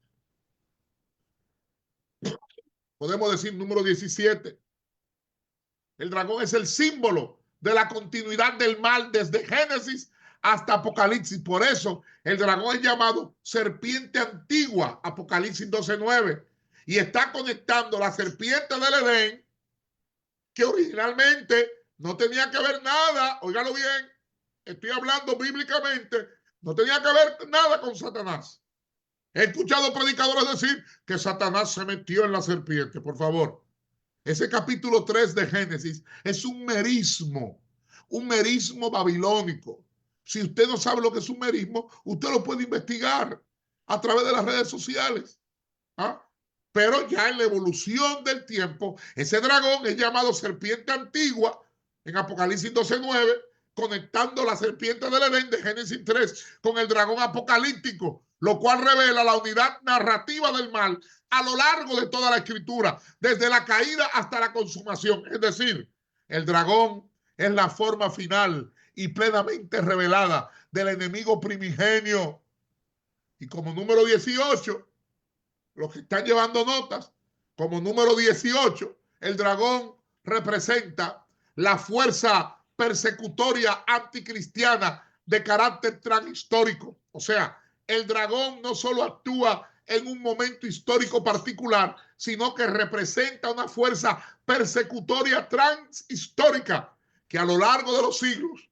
podemos decir número 17. El dragón es el símbolo de la continuidad del mal desde Génesis hasta Apocalipsis. Por eso el dragón es llamado serpiente antigua, Apocalipsis 12:9. Y está conectando la serpiente del Edén, que originalmente no tenía que ver nada, óigalo bien, estoy hablando bíblicamente, no tenía que ver nada con Satanás. He escuchado predicadores decir que Satanás se metió en la serpiente. Por favor, ese capítulo 3 de Génesis es un merismo babilónico. Si usted no sabe lo que es un merismo, usted lo puede investigar a través de las redes sociales. ¿Ah? Pero ya en la evolución del tiempo, ese dragón es llamado serpiente antigua en Apocalipsis 12:9, conectando la serpiente del Edén de Génesis 3 con el dragón apocalíptico, lo cual revela la unidad narrativa del mal a lo largo de toda la escritura, desde la caída hasta la consumación. Es decir, el dragón es la forma final y plenamente revelada del enemigo primigenio. Y como número 18, los que están llevando notas, como número 18, el dragón representa la fuerza persecutoria anticristiana de carácter transhistórico. O sea, el dragón no solo actúa en un momento histórico particular, sino que representa una fuerza persecutoria transhistórica que a lo largo de los siglos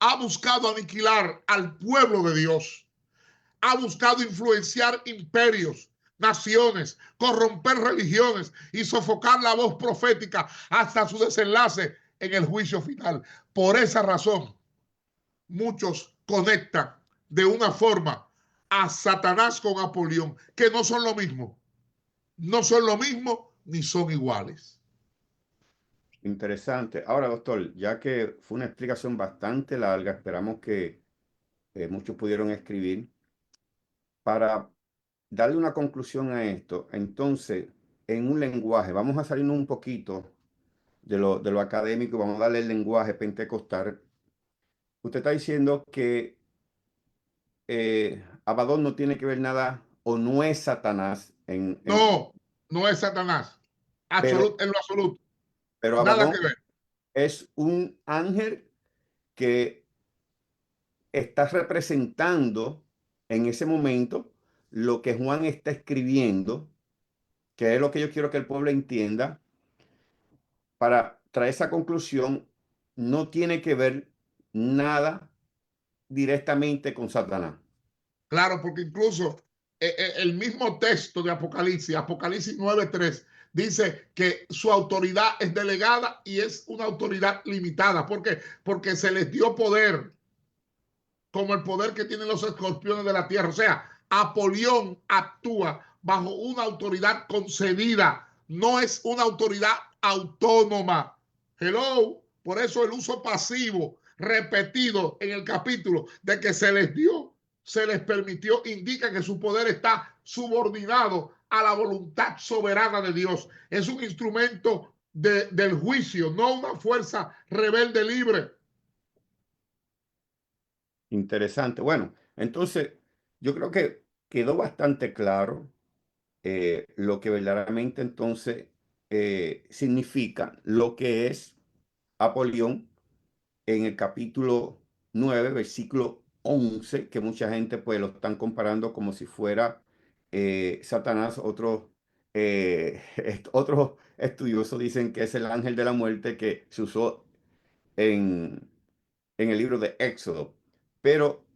ha buscado aniquilar al pueblo de Dios, ha buscado influenciar imperios, naciones, corromper religiones y sofocar la voz profética hasta su desenlace en el juicio final. Por esa razón, muchos conectan de una forma a Satanás con Apolión, que no son lo mismo. No son lo mismo ni son iguales. Interesante. Ahora, doctor, ya que fue una explicación bastante larga, esperamos que muchos pudieron escribir. Para darle una conclusión a esto, entonces, en un lenguaje, vamos a salirnos un poquito de lo académico, vamos a darle el lenguaje pentecostal. Usted está diciendo que Abadón no tiene que ver nada o no es Satanás, No, no es Satanás. pero, En lo absoluto. pero Nada Abadón que ver. es un ángel que está representando en ese momento lo que Juan está escribiendo, que es lo que yo quiero que el pueblo entienda, para traer esa conclusión, no tiene que ver nada directamente con Satanás. Claro, porque incluso el mismo texto de Apocalipsis, Apocalipsis 9:3, dice que su autoridad es delegada y es una autoridad limitada. ¿Por qué? Porque se les dio poder, como el poder que tienen los escorpiones de la tierra. O sea, Apolión actúa bajo una autoridad concedida, no es una autoridad autónoma. Hello, por eso el uso pasivo repetido en el capítulo de que se les dio, se les permitió, indica que su poder está subordinado a la voluntad soberana de Dios. Es un instrumento del juicio, no una fuerza rebelde libre. Interesante. Bueno, entonces yo creo que quedó bastante claro lo que verdaderamente entonces significa lo que es Apolión en el capítulo 9 versículo 11, que mucha gente pues lo están comparando como si fuera Satanás. Otros estudiosos dicen que es el ángel de la muerte que se usó en, en el libro de Éxodo, pero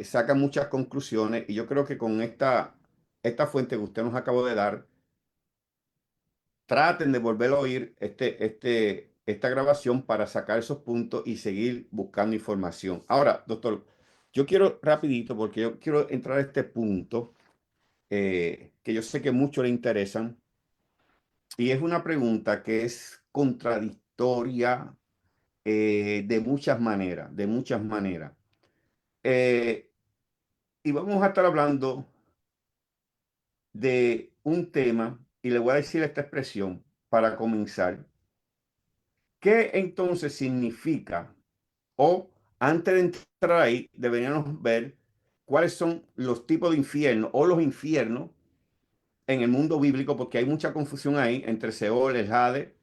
saca muchas conclusiones y yo creo que con esta fuente que usted nos acabó de dar, traten de volver a oír esta grabación para sacar esos puntos y seguir buscando información. Ahora, doctor, yo quiero rapidito, porque yo quiero entrar a este punto que yo sé que mucho le interesan, y es una pregunta que es contradictoria de muchas maneras, de muchas maneras. Eh, y vamos a estar hablando de un tema, y le voy a decir esta expresión para comenzar. ¿Qué entonces significa? O antes de entrar ahí, deberíamos ver cuáles son los tipos de infierno o los infiernos en el mundo bíblico, porque hay mucha confusión ahí entre Seol, el Jade,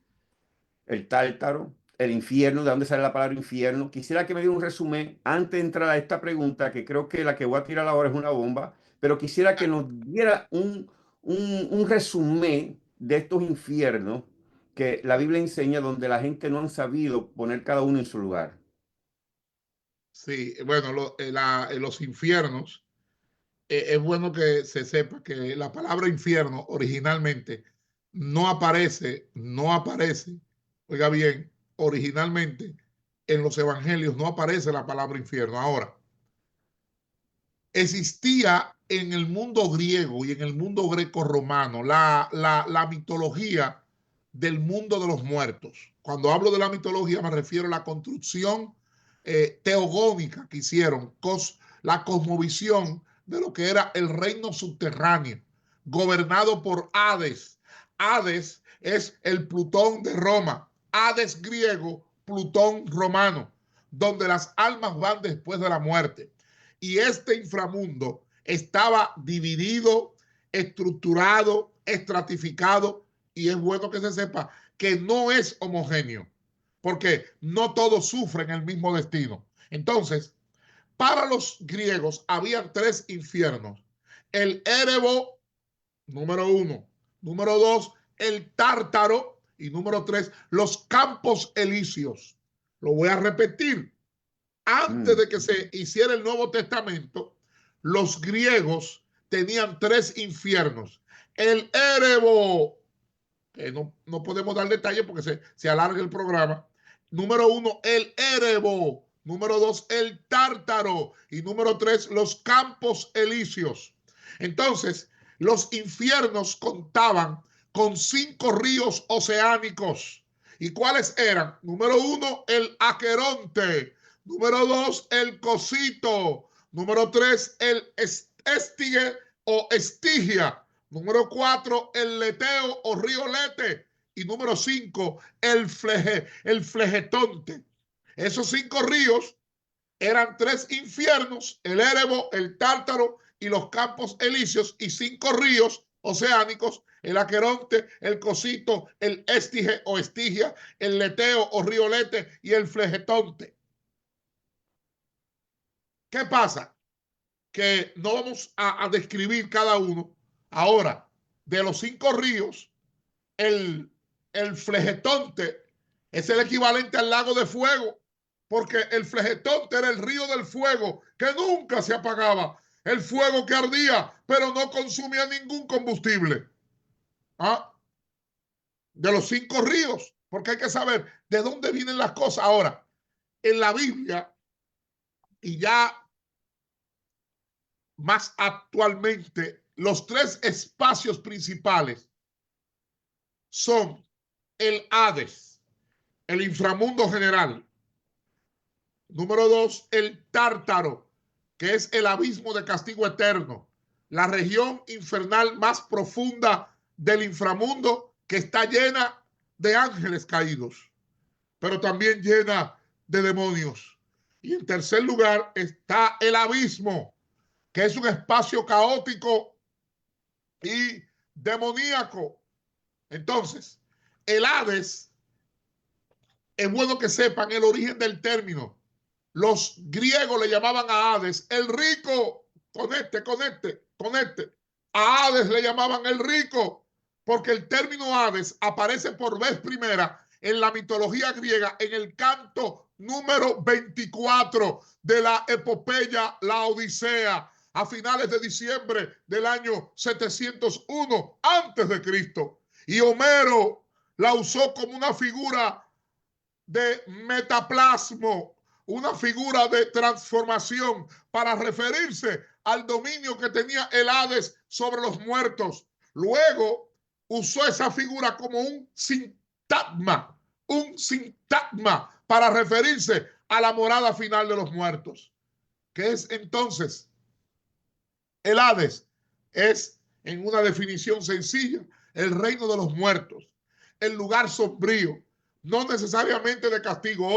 el Tártaro, el infierno, de dónde sale la palabra infierno. Quisiera que me diera un resumen antes de entrar a esta pregunta, que creo que la que voy a tirar ahora es una bomba, pero quisiera que nos diera un resumen de estos infiernos que la Biblia enseña donde la gente no han sabido poner cada uno en su lugar. Sí, bueno, los infiernos, es bueno que se sepa que la palabra infierno originalmente no aparece, oiga bien, originalmente en los evangelios no aparece la palabra infierno. Ahora, existía en el mundo griego y en el mundo greco-romano la mitología del mundo de los muertos. Cuando hablo de la mitología me refiero a la construcción teogónica que hicieron, la cosmovisión de lo que era el reino subterráneo, gobernado por Hades. Hades es el Plutón de Roma, Hades griego, Plutón romano, donde las almas van después de la muerte. Y este inframundo estaba dividido, estructurado, estratificado, y es bueno que se sepa que no es homogéneo, porque no todos sufren el mismo destino. Entonces, para los griegos había tres infiernos: el Érebo, número uno; número dos, el Tártaro; y número tres, los campos elíseos. Lo voy a repetir. Antes de que se hiciera el Nuevo Testamento, los griegos tenían tres infiernos: el Érebo, que no podemos dar detalles porque se alarga el programa; número uno, el Érebo; número dos, el Tártaro; y número tres, los campos elíseos. Entonces, los infiernos contaban con 5 ríos oceánicos. ¿Y cuáles eran? Número uno, el Aqueronte; número dos, el Cosito; número tres, el Estige o Estigia; número 4, el Leteo o río Lete; y número 5, el Flegetonte. Esos 5 ríos eran 3 infiernos: el Érebo, el Tártaro y los campos elíseos, y 5 ríos oceánicos: el Aqueronte, el Cosito, el Estige o Estigia, el Leteo o río Lete y el Flegetonte. ¿Qué pasa? Que no vamos a describir cada uno. Ahora, de los 5 ríos, el, el Flegetonte es el equivalente al lago de fuego, porque el Flegetonte era el río del fuego que nunca se apagaba, el fuego que ardía, pero no consumía ningún combustible. ¿Ah? De los 5 ríos, porque hay que saber de dónde vienen las cosas. Ahora, en la Biblia, y ya más actualmente, los 3 espacios principales son el Hades, el inframundo general; número 2, el Tártaro, que es el abismo de castigo eterno, la región infernal más profunda del inframundo, que está llena de ángeles caídos, pero también llena de demonios. Y en tercer lugar está el abismo, que es un espacio caótico y demoníaco. Entonces, el Hades, es bueno que sepan el origen del término. Los griegos le llamaban a Hades el rico. Conecte. A Hades le llamaban el rico, porque el término Hades aparece por vez primera en la mitología griega en el canto número 24 de la epopeya La Odisea, a finales de diciembre del año 701 antes de Cristo. Y Homero la usó como una figura de metaplasmo, una figura de transformación, para referirse al dominio que tenía el Hades sobre los muertos. Luego usó esa figura como un sintagma para referirse a la morada final de los muertos. ¿Qué es entonces el Hades? Es, en una definición sencilla, el reino de los muertos, el lugar sombrío, no necesariamente de castigo,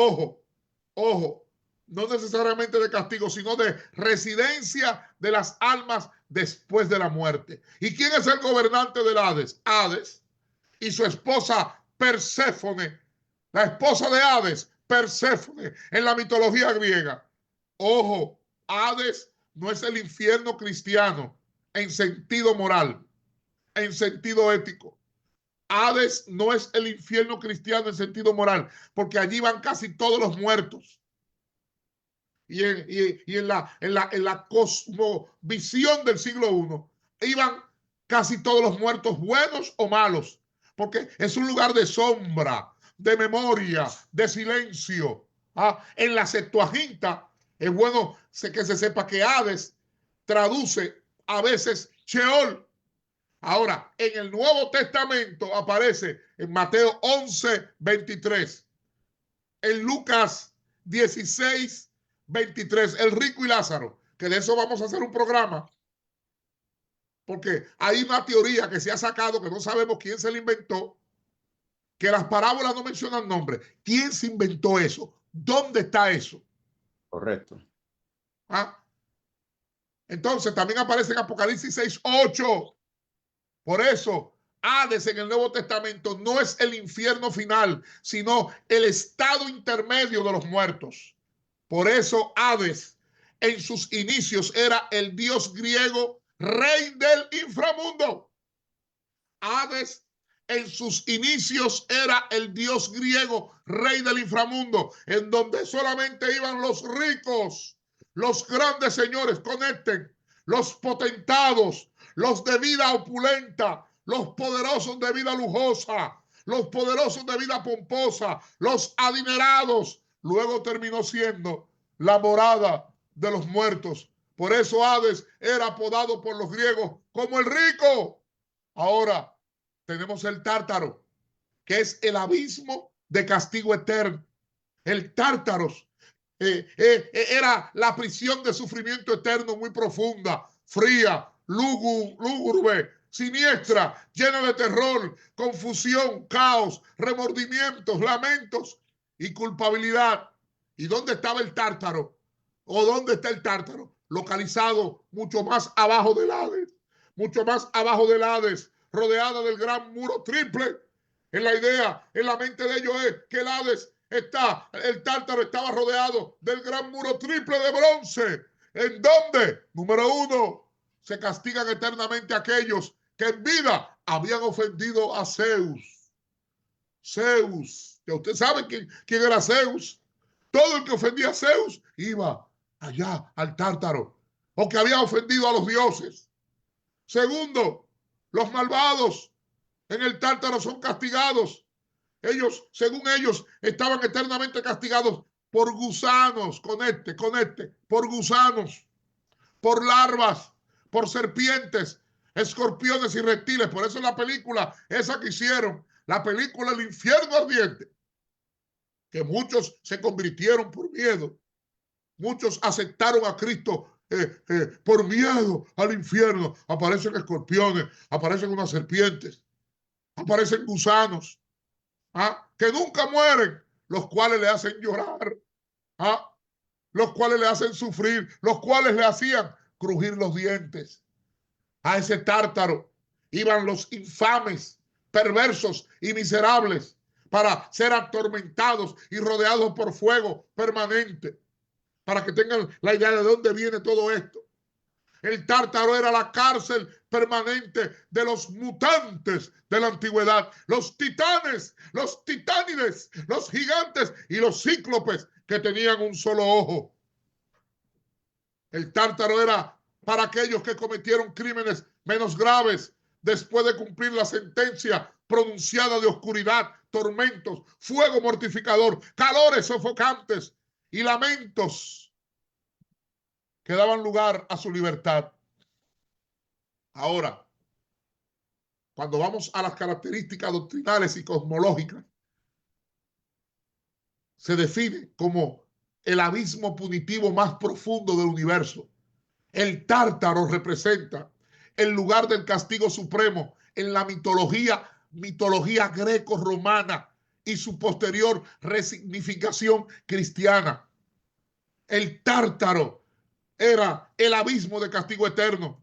ojo, no necesariamente de castigo, sino de residencia de las almas después de la muerte. ¿Y quién es el gobernante del Hades? Hades y su esposa Perséfone, la esposa de Hades, Perséfone, en la mitología griega. Ojo, Hades no es el infierno cristiano en sentido moral, en sentido ético. Hades no es el infierno cristiano en sentido moral, porque allí van casi todos los muertos. y en la cosmovisión del siglo I, iban casi todos los muertos, buenos o malos, porque es un lugar de sombra, de memoria, de silencio. En la Septuaginta es bueno que se sepa que Hades traduce a veces Sheol. Ahora, en el Nuevo Testamento aparece en Mateo 11:23, en Lucas 16:23, el rico y Lázaro, que de eso vamos a hacer un programa, porque hay una teoría que se ha sacado, que no sabemos quién se la inventó, que las parábolas no mencionan nombre. ¿Quién se inventó eso? ¿Dónde está eso? Correcto. Entonces también aparece en Apocalipsis 6:8. Por eso, Hades en el Nuevo Testamento no es el infierno final, sino el estado intermedio de los muertos. Por eso Hades en sus inicios era el dios griego, rey del inframundo. Hades en sus inicios era el dios griego, rey del inframundo, en donde solamente iban los ricos, los grandes señores, conecten, los potentados, los de vida opulenta, los poderosos de vida lujosa, los poderosos de vida pomposa, los adinerados. Luego terminó siendo la morada de los muertos. Por eso Hades era apodado por los griegos como el rico. Ahora tenemos el Tártaro, que es el abismo de castigo eterno. El Tártaros era la prisión de sufrimiento eterno muy profunda, fría, lúgubre, siniestra, llena de terror, confusión, caos, remordimientos, lamentos y culpabilidad. ¿Y dónde estaba el Tártaro? ¿O dónde está el Tártaro? Localizado mucho más abajo del Hades, mucho más abajo del Hades, rodeada del gran muro triple. En la idea, en la mente de ellos es que el Hades el Tártaro estaba rodeado del gran muro triple de bronce. ¿En dónde? Número uno, se castigan eternamente aquellos que en vida habían ofendido a Zeus. Zeus, que usted sabe quién era Zeus. Todo el que ofendía a Zeus iba allá al Tártaro, o que había ofendido a los dioses. Segundo, los malvados en el Tártaro son castigados. Ellos, según ellos, estaban eternamente castigados por gusanos, por gusanos, por larvas, por serpientes, escorpiones y reptiles. Por eso la película, esa que hicieron, la película El Infierno Ardiente, que muchos se convirtieron por miedo, muchos aceptaron a Cristo por miedo al infierno. Aparecen escorpiones, aparecen unas serpientes, aparecen gusanos, que nunca mueren, los cuales le hacen llorar, los cuales le hacen sufrir, los cuales le hacían crujir los dientes. A ese Tártaro iban los infames, perversos y miserables para ser atormentados y rodeados por fuego permanente. Para que tengan la idea de dónde viene todo esto. El Tártaro era la cárcel permanente de los mutantes de la antigüedad, los titanes, los titánides, los gigantes y los cíclopes que tenían un solo ojo. El Tártaro era para aquellos que cometieron crímenes menos graves después de cumplir la sentencia pronunciada de oscuridad, tormentos, fuego mortificador, calores sofocantes y lamentos que daban lugar a su libertad. Ahora, cuando vamos a las características doctrinales y cosmológicas, se define como el abismo punitivo más profundo del universo. El Tártaro representa el lugar del castigo supremo en la mitología greco-romana y su posterior resignificación cristiana. El Tártaro era el abismo de castigo eterno.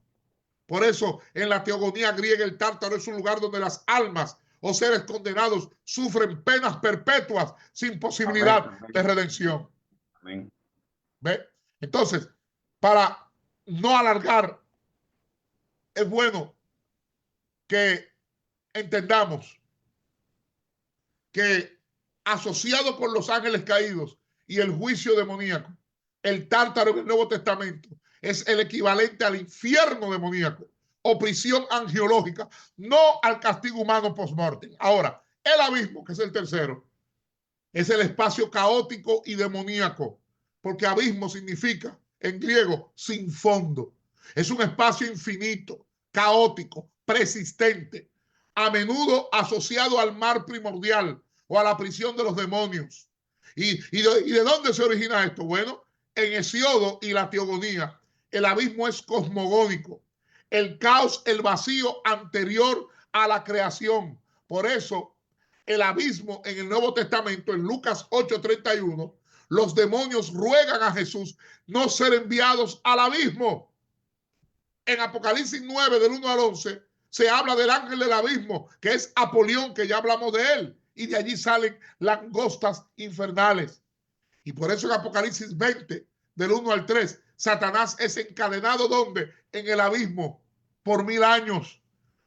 Por eso, en la teogonía griega, el Tártaro es un lugar donde las almas o seres condenados sufren penas perpetuas sin posibilidad de redención. Amén. ¿Ve? Entonces, para no alargar, es bueno que entendamos que asociado con los ángeles caídos y el juicio demoníaco, El Tártaro en el Nuevo Testamento es el equivalente al infierno demoníaco o prisión angiológica, no al castigo humano post-mortem. Ahora, el abismo, que es el tercero, es el espacio caótico y demoníaco, porque abismo significa, en griego, sin fondo. Es un espacio infinito, caótico, persistente, a menudo asociado al mar primordial o a la prisión de los demonios. ¿Y de dónde se origina esto? Bueno, en Hesiodo y la Teogonía, el abismo es cosmogónico, el caos, el vacío anterior a la creación. Por eso, el abismo en el Nuevo Testamento, en Lucas 8:31, los demonios ruegan a Jesús no ser enviados al abismo. En Apocalipsis 9, del 1 al 11, se habla del ángel del abismo, que es Apolión, que ya hablamos de él, y de allí salen langostas infernales. Y por eso en Apocalipsis 20, del 1 al 3, Satanás es encadenado, ¿dónde? En el abismo, por 1000 años.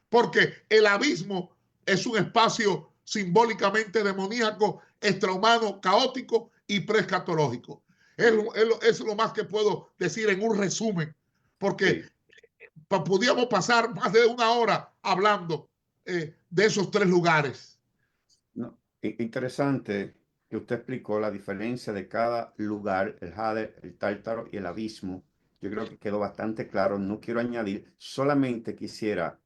Porque el abismo es un espacio simbólicamente demoníaco, extrahumano, caótico y preescatológico. Es lo más que puedo decir en un resumen, porque Sí. podíamos pasar más de una hora hablando de esos tres lugares. No, interesante que usted explicó la diferencia de cada lugar, el Jade, el Tártaro y el abismo. Yo creo que quedó bastante claro. No quiero añadir, solamente quisiera,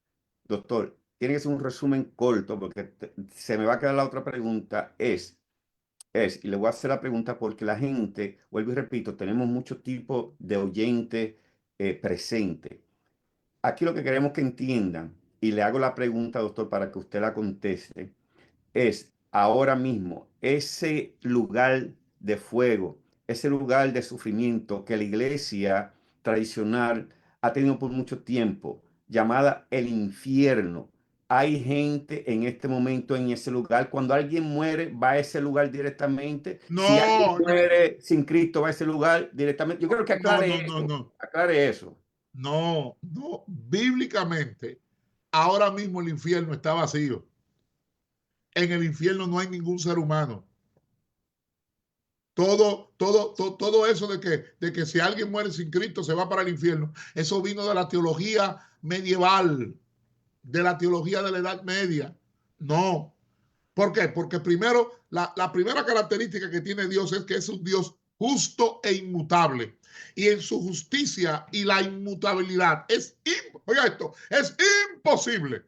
doctor, tiene que ser un resumen corto porque se me va a quedar la otra pregunta. Y le voy a hacer la pregunta porque la gente, vuelvo y repito, tenemos muchos tipos de oyentes presentes. Aquí lo que queremos que entiendan, y le hago la pregunta, doctor, para que usted la conteste, es ahora mismo ese lugar de fuego, ese lugar de sufrimiento que la iglesia tradicional ha tenido por mucho tiempo, llamada el infierno. Hay gente en este momento en ese lugar. Cuando alguien muere, va a ese lugar directamente. Si alguien No, muere sin Cristo, va a ese lugar directamente. Yo creo que no, aclare no, no, eso. no, Aclare eso. no, no. Bíblicamente, ahora mismo el infierno está vacío. En el infierno no hay ningún ser humano. Todo eso de que si alguien muere sin Cristo se va para el infierno, eso vino de la teología medieval, de la teología de la Edad Media. No. ¿Por qué? Porque primero, la primera característica que tiene Dios es que es un Dios justo e inmutable. Y en su justicia y la inmutabilidad oiga esto, es imposible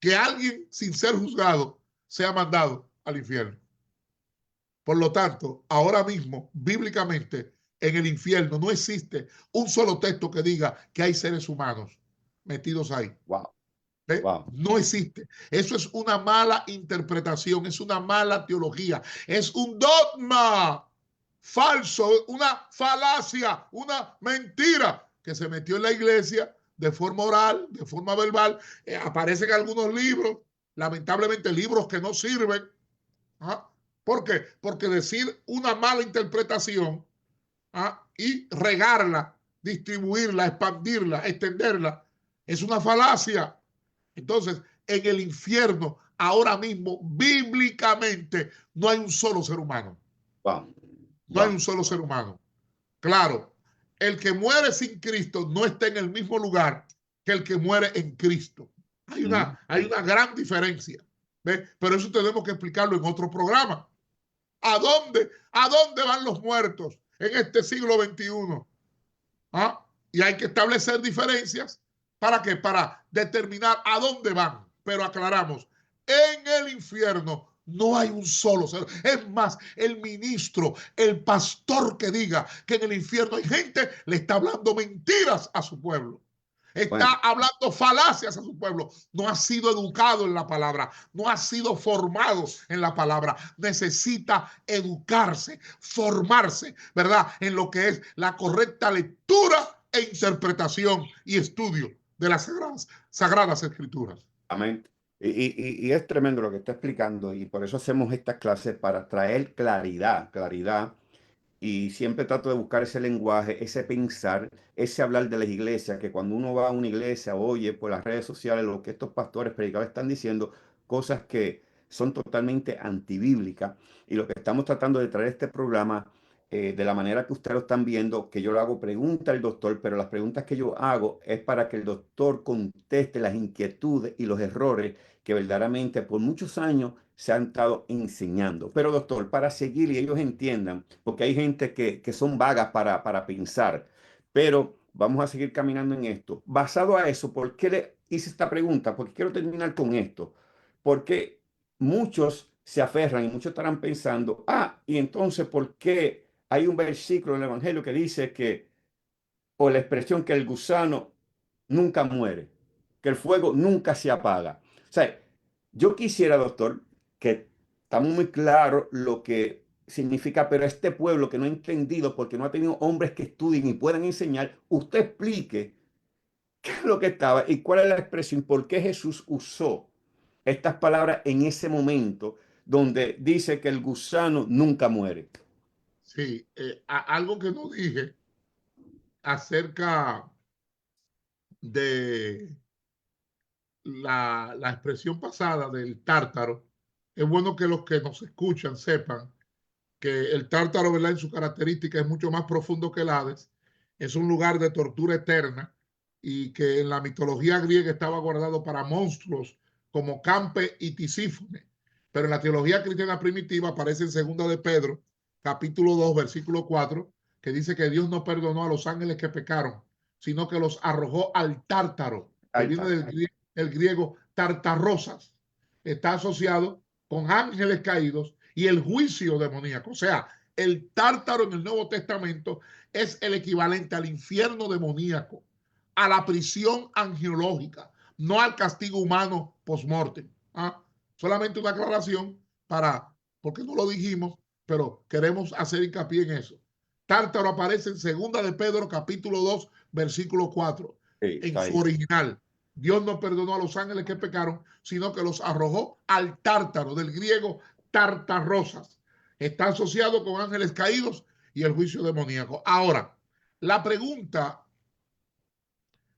que alguien sin ser juzgado sea mandado al infierno. Por lo tanto, ahora mismo, bíblicamente, en el infierno no existe un solo texto que diga que hay seres humanos metidos ahí. Wow, ¿Ve? wow. No existe. Eso es una mala interpretación, es una mala teología, es un dogma falso, una falacia, una mentira que se metió en la iglesia de forma oral, de forma verbal. Aparecen algunos libros, lamentablemente libros que no sirven. ¿Ah? ¿Por qué? Porque decir una mala interpretación, y regarla, distribuirla, expandirla, extenderla, es una falacia. Entonces, en el infierno, ahora mismo, bíblicamente, no hay un solo ser humano. Wow, No hay wow. un solo ser humano. Claro, el que muere sin Cristo no está en el mismo lugar que el que muere en Cristo. Hay una gran diferencia. ¿Ve? Pero eso tenemos que explicarlo en otro programa. ¿A dónde van los muertos en este siglo XXI? ¿Ah? Y hay que establecer diferencias. ¿Para qué? Para determinar a dónde van. Pero aclaramos, en el infierno no hay un solo ser. Es más, el ministro, el pastor que diga que en el infierno hay gente, le está hablando mentiras a su pueblo. Está Bueno, hablando falacias a su pueblo. No ha sido educado en la palabra. No ha sido formado en la palabra. Necesita educarse, formarse, ¿verdad? En lo que es la correcta lectura e interpretación y estudio de las sagradas escrituras. amén. Y es tremendo lo que está explicando y por eso hacemos estas clases para traer claridad, claridad. Y siempre trato de buscar ese lenguaje, ese pensar, ese hablar de las iglesias, que cuando uno va a una iglesia, oye por las redes sociales lo que estos pastores, predicadores están diciendo, cosas que son totalmente antibíblicas. Y lo que estamos tratando de traer este programa de la manera que ustedes lo están viendo, que yo le hago preguntas al doctor, pero las preguntas que yo hago es para que el doctor conteste las inquietudes y los errores que verdaderamente por muchos años se han estado enseñando. Pero doctor, para seguir y ellos entiendan, porque hay gente que son vagas para pensar, pero vamos a seguir caminando en esto. Basado a eso, ¿por qué le hice esta pregunta? Porque quiero terminar con esto. Porque muchos se aferran y muchos estarán pensando, y entonces, ¿por qué hay un versículo en el Evangelio que dice que, o la expresión que el gusano nunca muere, que el fuego nunca se apaga? O sea, yo quisiera, doctor, que estamos muy claro lo que significa, pero este pueblo que no ha entendido porque no ha tenido hombres que estudien y puedan enseñar, usted explique qué es lo que estaba y cuál es la expresión, por qué Jesús usó estas palabras en ese momento donde dice que el gusano nunca muere. Sí, algo que no dije acerca de la expresión pasada del tártaro, es bueno que los que nos escuchan sepan que el tártaro, ¿verdad? En su característica es mucho más profundo que el Hades, es un lugar de tortura eterna y que en la mitología griega estaba guardado para monstruos como Campe y Tisífone, pero en la teología cristiana primitiva aparece en Segunda de Pedro, capítulo 2, versículo 4, que dice que Dios no perdonó a los ángeles que pecaron, sino que los arrojó al tártaro, que Ahí viene está. del griego tartarrosas. Está asociado con ángeles caídos y el juicio demoníaco. O sea, el tártaro en el Nuevo Testamento es el equivalente al infierno demoníaco, a la prisión angiológica, no al castigo humano post-mortem. Solamente una aclaración porque no lo dijimos, pero queremos hacer hincapié en eso. Tártaro aparece en Segunda de Pedro, capítulo 2, versículo 4, Sí, en está su ahí. original. Dios no perdonó a los ángeles que pecaron, sino que los arrojó al tártaro, del griego tartarrosas. Está asociado con ángeles caídos y el juicio demoníaco. Ahora, la pregunta,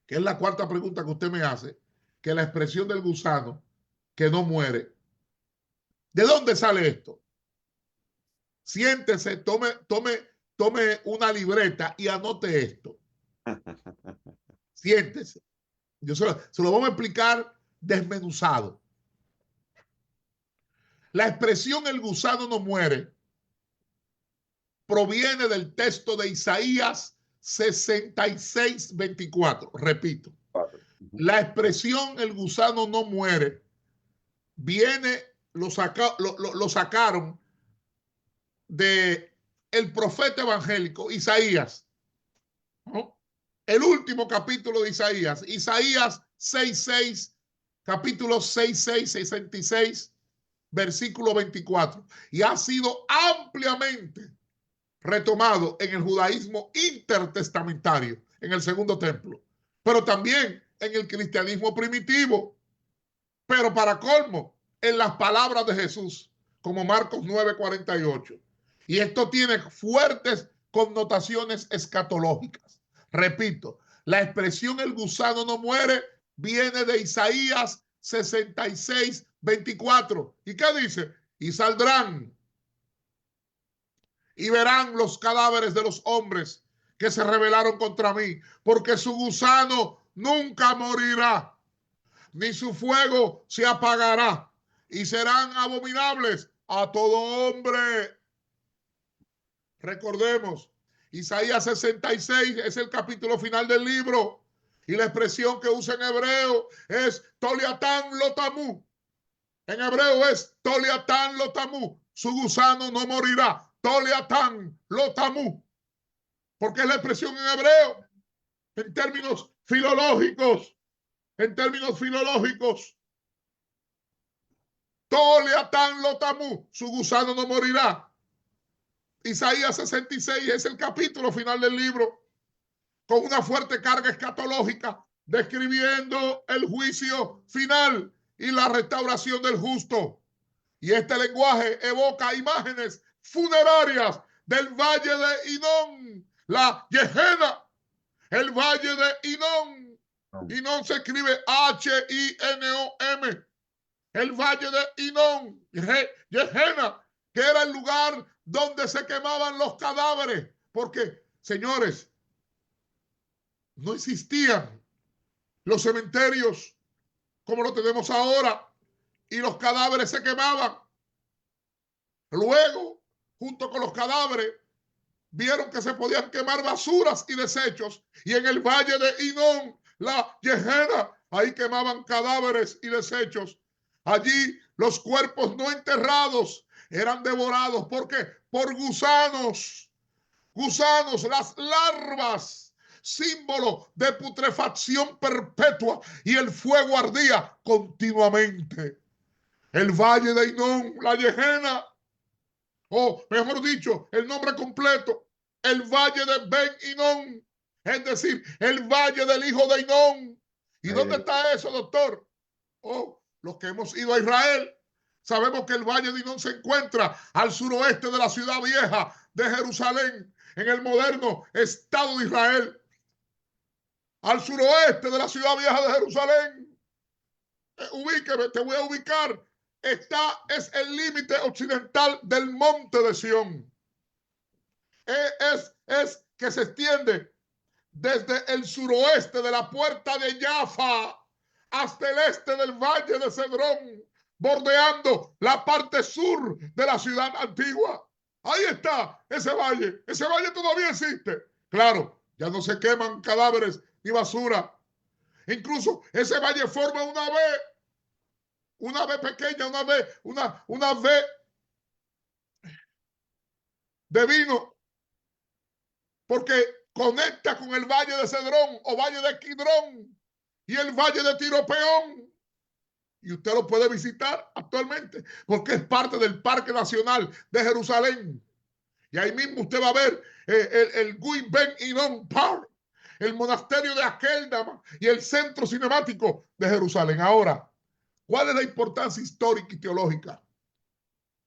que es la cuarta pregunta que usted me hace, que la expresión del gusano que no muere, ¿de dónde sale esto? Siéntese, tome una libreta y anote esto. Siéntese. Yo se lo vamos a explicar desmenuzado. La expresión el gusano no muere proviene del texto de Isaías 66:24. Repito, la expresión el gusano no muere lo sacaron de el profeta evangélico Isaías, ¿no? El último capítulo de Isaías, Isaías 6:6, capítulo 6:6, 66, versículo 24, y ha sido ampliamente retomado en el judaísmo intertestamentario, en el segundo templo, pero también en el cristianismo primitivo, pero para colmo, en las palabras de Jesús, como Marcos 9:48. Y esto tiene fuertes connotaciones escatológicas. Repito, la expresión el gusano no muere viene de Isaías 66:24. ¿Y qué dice? Y saldrán y verán los cadáveres de los hombres que se rebelaron contra mí, porque su gusano nunca morirá, ni su fuego se apagará, y serán abominables a todo hombre. Recordemos, Isaías 66 es el capítulo final del libro, y la expresión que usa en hebreo es Toliatán Lotamú. En hebreo es Toliatán Lotamú. Su gusano no morirá. Toliatán Lotamú. Porque es la expresión en hebreo. En términos filológicos. Toliatán Lotamú. Su gusano no morirá. Isaías 66 es el capítulo final del libro, con una fuerte carga escatológica, describiendo el juicio final y la restauración del justo. Y este lenguaje evoca imágenes funerarias del valle de Hinón, la Gehenna, el valle de Hinón. Hinón se escribe H-I-N-O-M. El valle de Hinón, Gehenna, que era el lugar donde se quemaban los cadáveres, porque, señores, no existían los cementerios como lo tenemos ahora, y los cadáveres se quemaban. Luego, junto con los cadáveres, vieron que se podían quemar basuras y desechos, y en el valle de Hinnom, la Gehenna, ahí quemaban cadáveres y desechos. Allí los cuerpos no enterrados eran devorados. ¿Por qué? Por gusanos. Gusanos, las larvas, símbolo de putrefacción perpetua, y el fuego ardía continuamente. El valle de Hinnom, la Gehenna, o mejor dicho, el nombre completo, el valle de Ben Hinnom, es decir, el valle del hijo de Hinnom. ¿Y dónde está eso, doctor? Oh, los que hemos ido a Israel sabemos que el valle de Hinnom se encuentra al suroeste de la ciudad vieja de Jerusalén, en el moderno Estado de Israel. Al suroeste de la ciudad vieja de Jerusalén. Ubíqueme, te voy a ubicar. Es el límite occidental del monte de Sión. Es que se extiende desde el suroeste de la puerta de Jaffa hasta el este del valle de Cedrón, bordeando la parte sur de la ciudad antigua. Ahí está ese valle. Ese valle todavía existe. Claro, ya no se queman cadáveres ni basura. Incluso ese valle forma una V pequeña, una V de vino, porque conecta con el valle de Cedrón o valle de Kidrón y el valle de Tiropeón. Y usted lo puede visitar actualmente porque es parte del Parque Nacional de Jerusalén. Y ahí mismo usted va a ver el Guy Ben Hinnom Park, el monasterio de Akeldama y el centro cinemático de Jerusalén. Ahora, ¿cuál es la importancia histórica y teológica?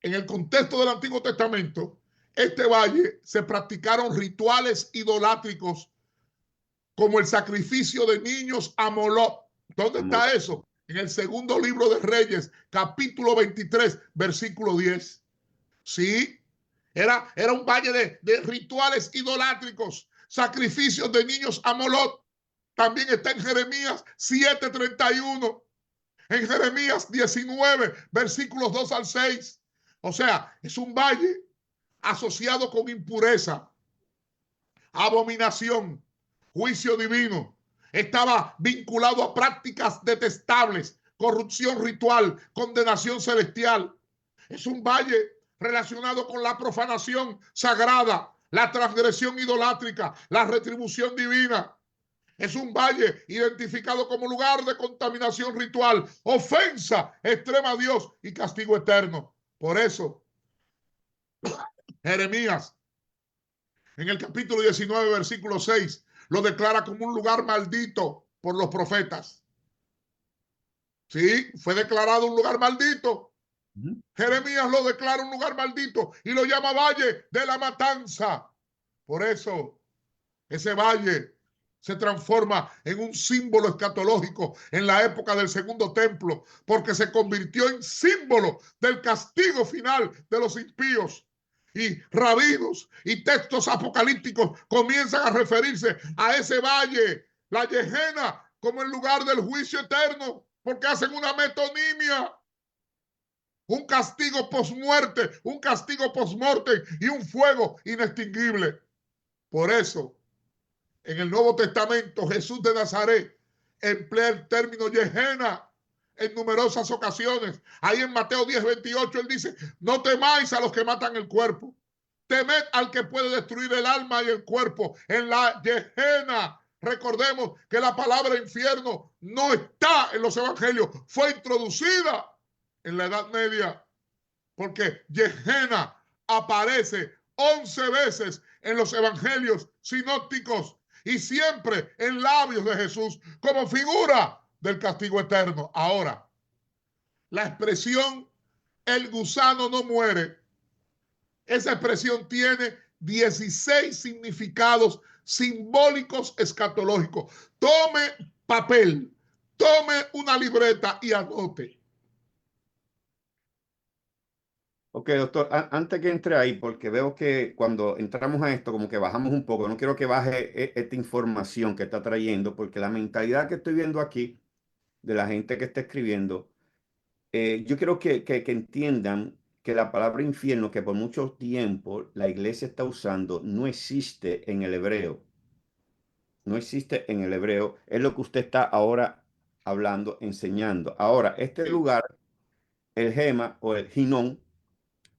En el contexto del Antiguo Testamento, este valle se practicaron rituales idolátricos como el sacrificio de niños a Moloch. ¿Dónde está eso? En el segundo libro de Reyes, capítulo 23, versículo 10. Sí, era un valle de rituales idolátricos, sacrificios de niños a Moloch. También está en Jeremías 7:31, en Jeremías 19, versículos 2 al 6. O sea, es un valle asociado con impureza, abominación, juicio divino. Estaba vinculado a prácticas detestables, corrupción ritual, condenación celestial. Es un valle relacionado con la profanación sagrada, la transgresión idolátrica, la retribución divina. Es un valle identificado como lugar de contaminación ritual, ofensa extrema a Dios y castigo eterno. Por eso, Jeremías, en el capítulo 19, versículo 6, lo declara como un lugar maldito por los profetas. Sí, fue declarado un lugar maldito. Jeremías lo declara un lugar maldito y lo llama Valle de la Matanza. Por eso, ese valle se transforma en un símbolo escatológico en la época del Segundo Templo, porque se convirtió en símbolo del castigo final de los impíos. Y rabinos y textos apocalípticos comienzan a referirse a ese valle, la Gehenna, como el lugar del juicio eterno, porque hacen una metonimia, un castigo posmuerte, un castigo postmortem y un fuego inextinguible. Por eso, en el Nuevo Testamento, Jesús de Nazaret emplea el término Gehenna en numerosas ocasiones. Ahí en Mateo 10:28 él dice: no temáis a los que matan el cuerpo, temed al que puede destruir el alma y el cuerpo en la Gehenna. Recordemos que la palabra infierno no está en los evangelios, fue introducida en la Edad Media, porque Gehenna aparece 11 veces en los evangelios sinópticos y siempre en labios de Jesús como figura del castigo eterno. Ahora, la expresión el gusano no muere, esa expresión tiene 16 significados simbólicos escatológicos. Tome papel, tome una libreta y anote. Ok, doctor, antes que entre ahí, porque veo que cuando entramos a esto, como que bajamos un poco, no quiero que baje esta información que está trayendo, porque la mentalidad que estoy viendo aquí de la gente que está escribiendo, yo quiero que entiendan que la palabra infierno, que por mucho tiempo la iglesia está usando, no existe en el hebreo. No existe en el hebreo. Es lo que usted está ahora hablando, enseñando. Ahora, este Sí. lugar, el Gema o el Ginón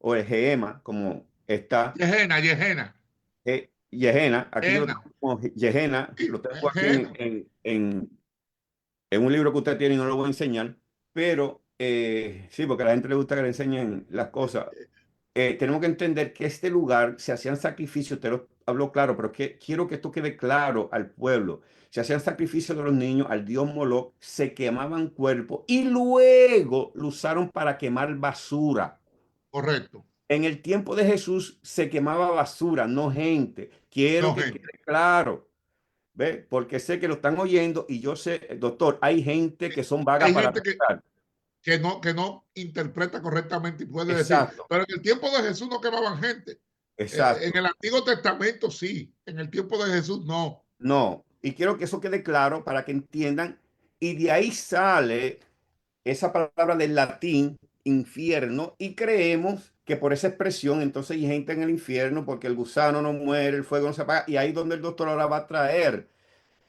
o el Geema, como está, Yehena, Yehena, Yehena, aquí yo lo Yehena, tengo como Yehena, sí, lo tengo aquí Yehena. en un libro que usted tiene y no lo voy a enseñar, pero sí, porque a la gente le gusta que le enseñen las cosas. Tenemos que entender que este lugar se hacían sacrificios, usted lo habló claro, pero que quiero que esto quede claro al pueblo. Se hacían sacrificios de los niños al dios Moloch, se quemaban cuerpos y luego lo usaron para quemar basura. Correcto. En el tiempo de Jesús se quemaba basura, no gente. Quiero No, que gente. quede claro, ¿ve? Porque sé que lo están oyendo y yo sé, doctor, hay gente que son vagas Hay para gente pensar. que no interpreta correctamente y puede decir, Exacto, pero en el tiempo de Jesús no quemaban gente. En exacto. el Antiguo Testamento sí, en el tiempo de Jesús no. No, y quiero que eso quede claro para que entiendan. Y de ahí sale esa palabra del latín, infierno, y creemos que por esa expresión entonces hay gente en el infierno porque el gusano no muere, el fuego no se apaga, y ahí es donde el doctor ahora va a traer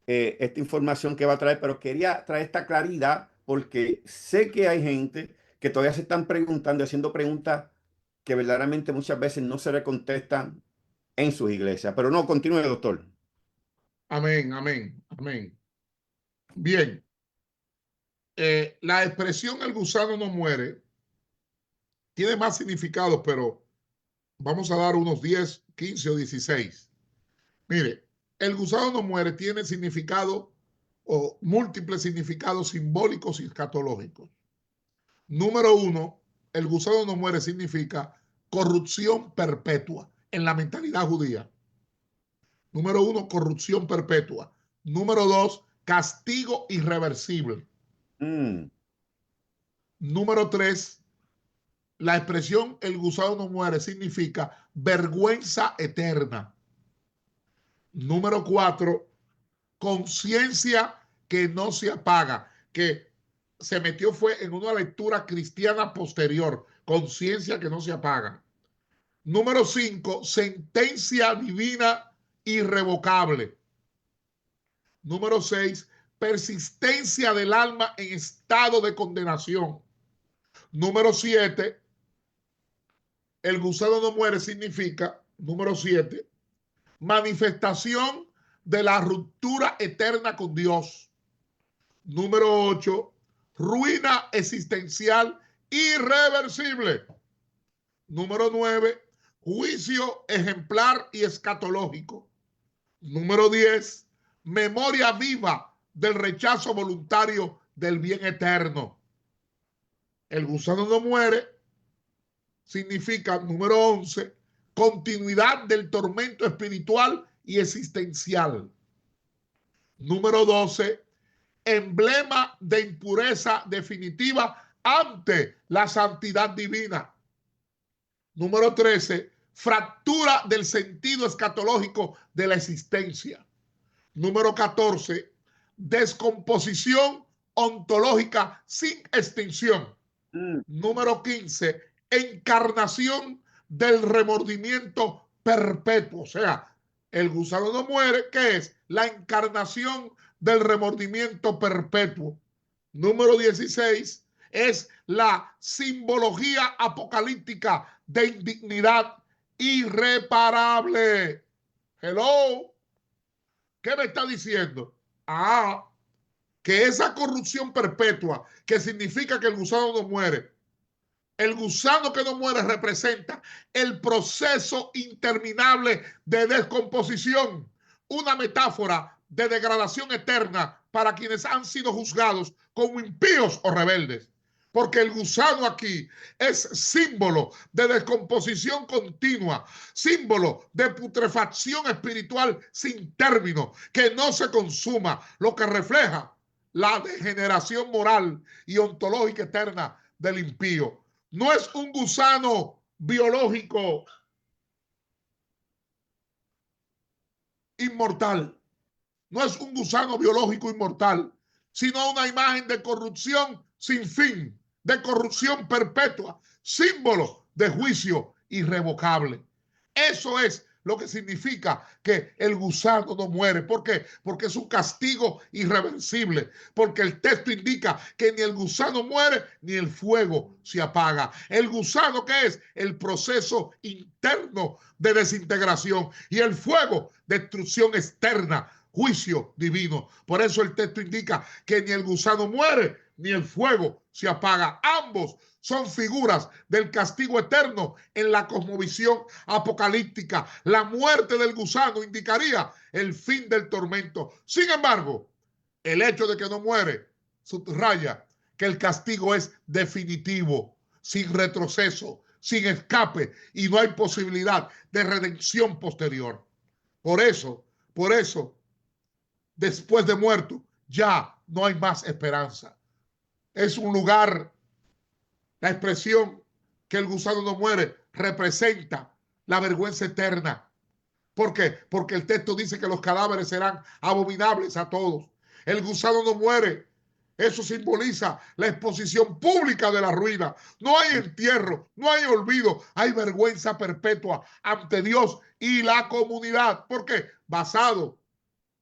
esta información que va a traer, pero quería traer esta claridad porque sé que hay gente que todavía se están preguntando, haciendo preguntas que verdaderamente muchas veces no se le contestan en sus iglesias. Pero no, continúe, doctor. Amén, amén, amén. Bien, la expresión el gusano no muere tiene más significados, pero vamos a dar unos 10, 15 o 16. Mire, el gusano no muere tiene significado o múltiples significados simbólicos y escatológicos. Número uno, el gusano no muere significa corrupción perpetua en la mentalidad judía. Número uno, corrupción perpetua. Número dos, castigo irreversible. Mm, Número tres, la expresión el gusano no muere significa vergüenza eterna. Número cuatro, conciencia que no se apaga, que se metió fue en una lectura cristiana posterior, conciencia que no se apaga. Número 5, sentencia divina irrevocable. Número 6, persistencia del alma en estado de condenación. Número 7, el gusano no muere significa, número 7, manifestación de la ruptura eterna con Dios. Número 8, ruina existencial irreversible. Número 9, juicio ejemplar y escatológico. Número 10, memoria viva del rechazo voluntario del bien eterno. El gusano no muere significa, número 11, continuidad del tormento espiritual y existencial. Número 12, emblema de impureza definitiva ante la santidad divina. Número 13, fractura del sentido escatológico de la existencia. Número 14, descomposición ontológica sin extinción. mm, Número 15, encarnación del remordimiento perpetuo. O sea, el gusano no muere, ¿qué es? La encarnación del remordimiento perpetuo. Número 16 es la simbología apocalíptica de indignidad irreparable. Hello, ¿qué me está diciendo? Ah, que esa corrupción perpetua, que significa que el gusano no muere, el gusano que no muere representa el proceso interminable de descomposición, una metáfora de degradación eterna para quienes han sido juzgados como impíos o rebeldes. Porque el gusano aquí es símbolo de descomposición continua, símbolo de putrefacción espiritual sin término, que no se consuma, lo que refleja la degeneración moral y ontológica eterna del impío. No es un gusano biológico inmortal. No es un gusano biológico inmortal, sino una imagen de corrupción sin fin, de corrupción perpetua, símbolo de juicio irrevocable. Eso es lo que significa que el gusano no muere. ¿Por qué? Porque es un castigo irreversible. Porque el texto indica que ni el gusano muere ni el fuego se apaga. El gusano, ¿qué es? El proceso interno de desintegración. Y el fuego, destrucción externa, juicio divino. Por eso el texto indica que ni el gusano muere ni el fuego se apaga. Ambos son figuras del castigo eterno en la cosmovisión apocalíptica. La muerte del gusano indicaría el fin del tormento. Sin embargo, el hecho de que no muere subraya que el castigo es definitivo, sin retroceso, sin escape, y no hay posibilidad de redención posterior. Por eso, después de muerto, ya no hay más esperanza. Es un lugar, la expresión que el gusano no muere representa la vergüenza eterna. ¿Por qué? Porque el texto dice que los cadáveres serán abominables a todos. El gusano no muere. Eso simboliza la exposición pública de la ruina. No hay entierro, no hay olvido, hay vergüenza perpetua ante Dios y la comunidad. ¿Por qué? Basado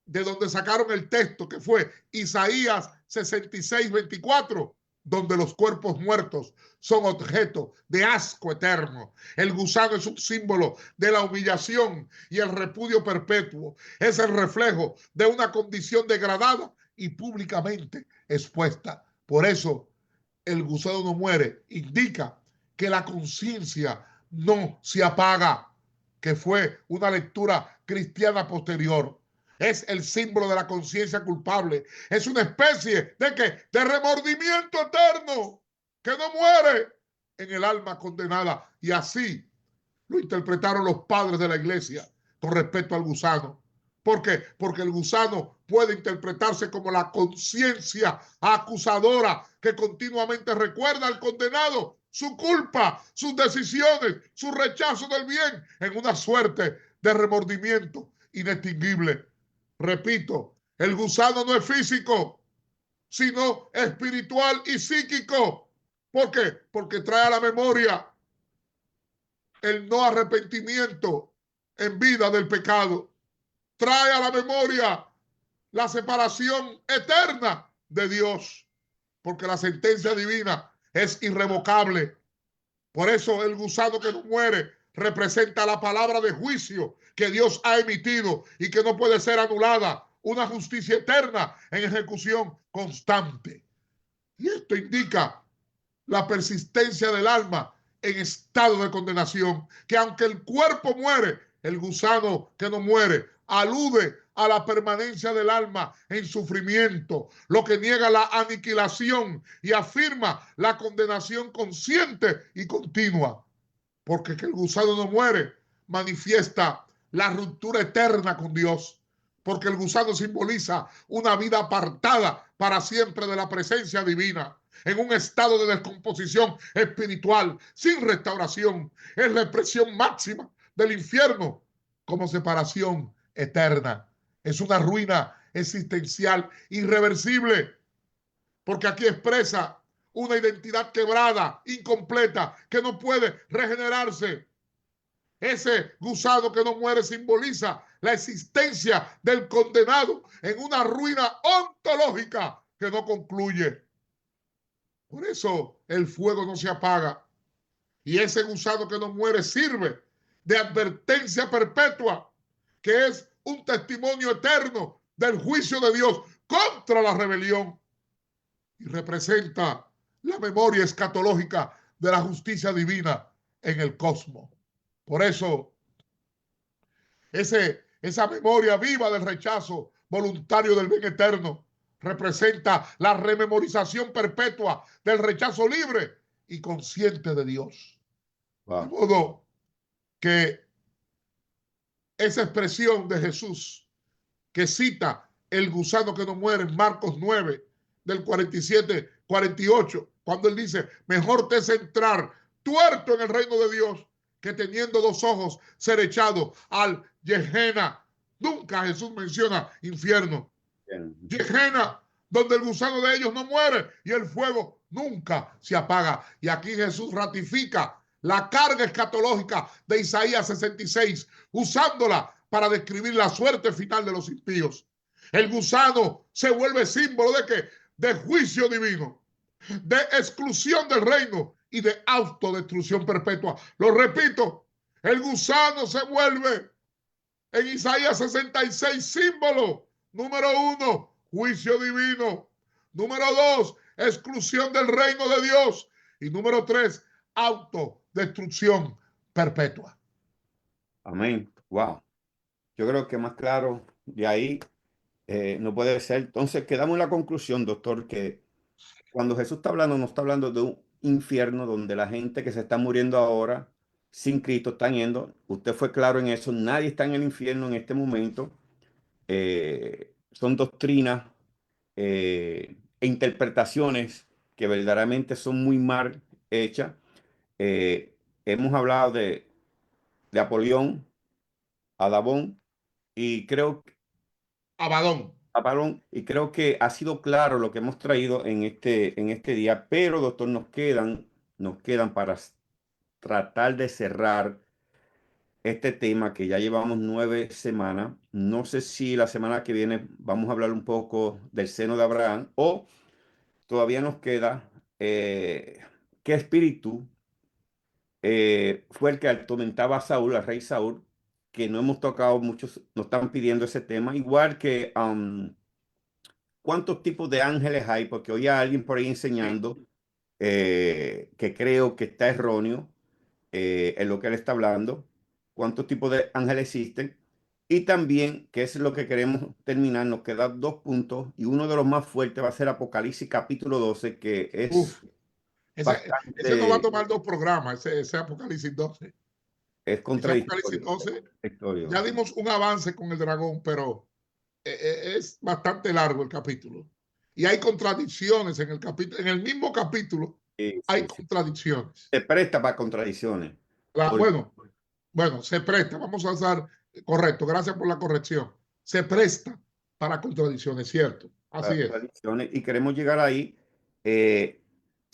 de donde sacaron el texto, que fue Isaías 66:24, donde los cuerpos muertos son objeto de asco eterno. El gusano es un símbolo de la humillación y el repudio perpetuo. Es el reflejo de una condición degradada y públicamente expuesta. Por eso, el gusano no muere indica que la conciencia no se apaga, que fue una lectura cristiana posterior. Es el símbolo de la conciencia culpable. Es una especie de ¿qué? De remordimiento eterno que no muere en el alma condenada. Y así lo interpretaron los padres de la iglesia con respecto al gusano. ¿Por qué? Porque el gusano puede interpretarse como la conciencia acusadora que continuamente recuerda al condenado su culpa, sus decisiones, su rechazo del bien en una suerte de remordimiento inextinguible. Repito, el gusano no es físico, sino espiritual y psíquico. ¿Por qué? Porque trae a la memoria el no arrepentimiento en vida del pecado. Trae a la memoria la separación eterna de Dios, porque la sentencia divina es irrevocable. Por eso el gusano que no muere representa la palabra de juicio que Dios ha emitido y que no puede ser anulada, una justicia eterna en ejecución constante. Y esto indica la persistencia del alma en estado de condenación, que aunque el cuerpo muere, el gusano que no muere alude a la permanencia del alma en sufrimiento, lo que niega la aniquilación y afirma la condenación consciente y continua. Porque que el gusano no muere manifiesta la ruptura eterna con Dios, porque el gusano simboliza una vida apartada para siempre de la presencia divina, en un estado de descomposición espiritual, sin restauración. Es la expresión máxima del infierno como separación eterna. Es una ruina existencial irreversible, porque aquí expresa una identidad quebrada, incompleta, que no puede regenerarse. Ese gusano que no muere simboliza la existencia del condenado en una ruina ontológica que no concluye. Por eso el fuego no se apaga. Y ese gusano que no muere sirve de advertencia perpetua, que es un testimonio eterno del juicio de Dios contra la rebelión. Y representa la memoria escatológica de la justicia divina en el cosmos. Por eso, esa memoria viva del rechazo voluntario del bien eterno representa la rememorización perpetua del rechazo libre y consciente de Dios. Wow. De modo que esa expresión de Jesús que cita el gusano que no muere en Marcos 9, del 47-48, cuando él dice, mejor te es entrar tuerto en el reino de Dios que teniendo 2 ojos ser echado al Gehenna. Nunca Jesús menciona infierno. Gehenna, donde el gusano de ellos no muere y el fuego nunca se apaga. Y aquí Jesús ratifica la carga escatológica de Isaías 66, usándola para describir la suerte final de los impíos. El gusano se vuelve símbolo de ¿qué? De juicio divino, de exclusión del reino y de autodestrucción perpetua. Lo repito, el gusano se vuelve en Isaías 66 símbolo. Número 1, juicio divino. Número 2, exclusión del reino de Dios. Y número 3, autodestrucción perpetua. Amén. Wow. Yo creo que más claro de ahí no puede ser. Entonces, quedamos en la conclusión, doctor, que cuando Jesús está hablando, no está hablando de un infierno donde la gente que se está muriendo ahora sin Cristo están yendo. Usted fue claro en eso. Nadie está en el infierno en este momento. Son doctrinas e interpretaciones que verdaderamente son muy mal hechas. Hemos hablado de Apolión, Adabón, y creo Abadón. Apalón, y creo que ha sido claro lo que hemos traído en este día, pero doctor, nos quedan para tratar de cerrar este tema que ya llevamos 9 semanas. No sé si la semana que viene vamos a hablar un poco del seno de Abraham o todavía nos queda qué espíritu fue el que atormentaba a Saúl, al rey Saúl, que no hemos tocado, muchos nos están pidiendo ese tema, igual que cuántos tipos de ángeles hay, porque hoy hay alguien por ahí enseñando que creo que está erróneo en lo que él está hablando, cuántos tipos de ángeles existen. Y también, que es lo que queremos terminar, nos quedan 2 puntos y uno de los más fuertes va a ser Apocalipsis capítulo 12, que es Ese no va a bastante, tomar 2 programas, ese Apocalipsis 12. es Ese Apocalipsis contradictorio. 12, ya dimos un avance con el dragón, pero es bastante largo el capítulo. Y hay contradicciones en el capítulo, en el mismo capítulo Sí, hay sí, sí. contradicciones. Se presta para contradicciones. Bueno, se presta, vamos a usar, correcto, gracias por la corrección. Se presta para contradicciones, ¿cierto? Así Para es. contradicciones y queremos llegar ahí eh,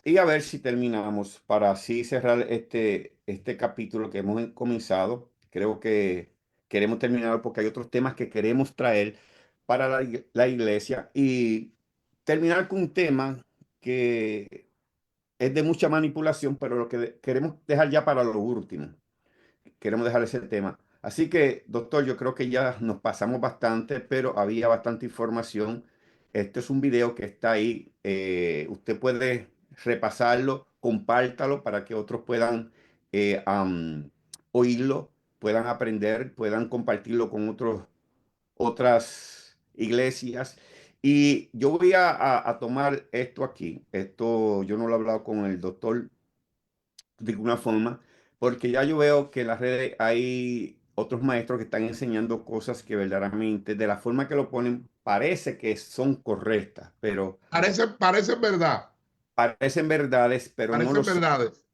y a ver si terminamos para así cerrar este capítulo que hemos comenzado. Creo que queremos terminar porque hay otros temas que queremos traer para la iglesia y terminar con un tema que es de mucha manipulación, pero lo que queremos dejar ya para lo último. Queremos dejar ese tema. Así que, doctor, yo creo que ya nos pasamos bastante, pero había bastante información. Este es un video que está ahí. Usted puede repasarlo, compártalo para que otros puedan oírlo, puedan aprender, puedan compartirlo con otras iglesias. Y yo voy a tomar esto aquí. Esto yo no lo he hablado con el doctor de alguna forma, porque ya yo veo que en las redes hay otros maestros que están enseñando cosas que verdaderamente, de la forma que lo ponen, parece que son correctas, pero Parecen verdad, parecen verdades, pero no lo parecen son. verdades,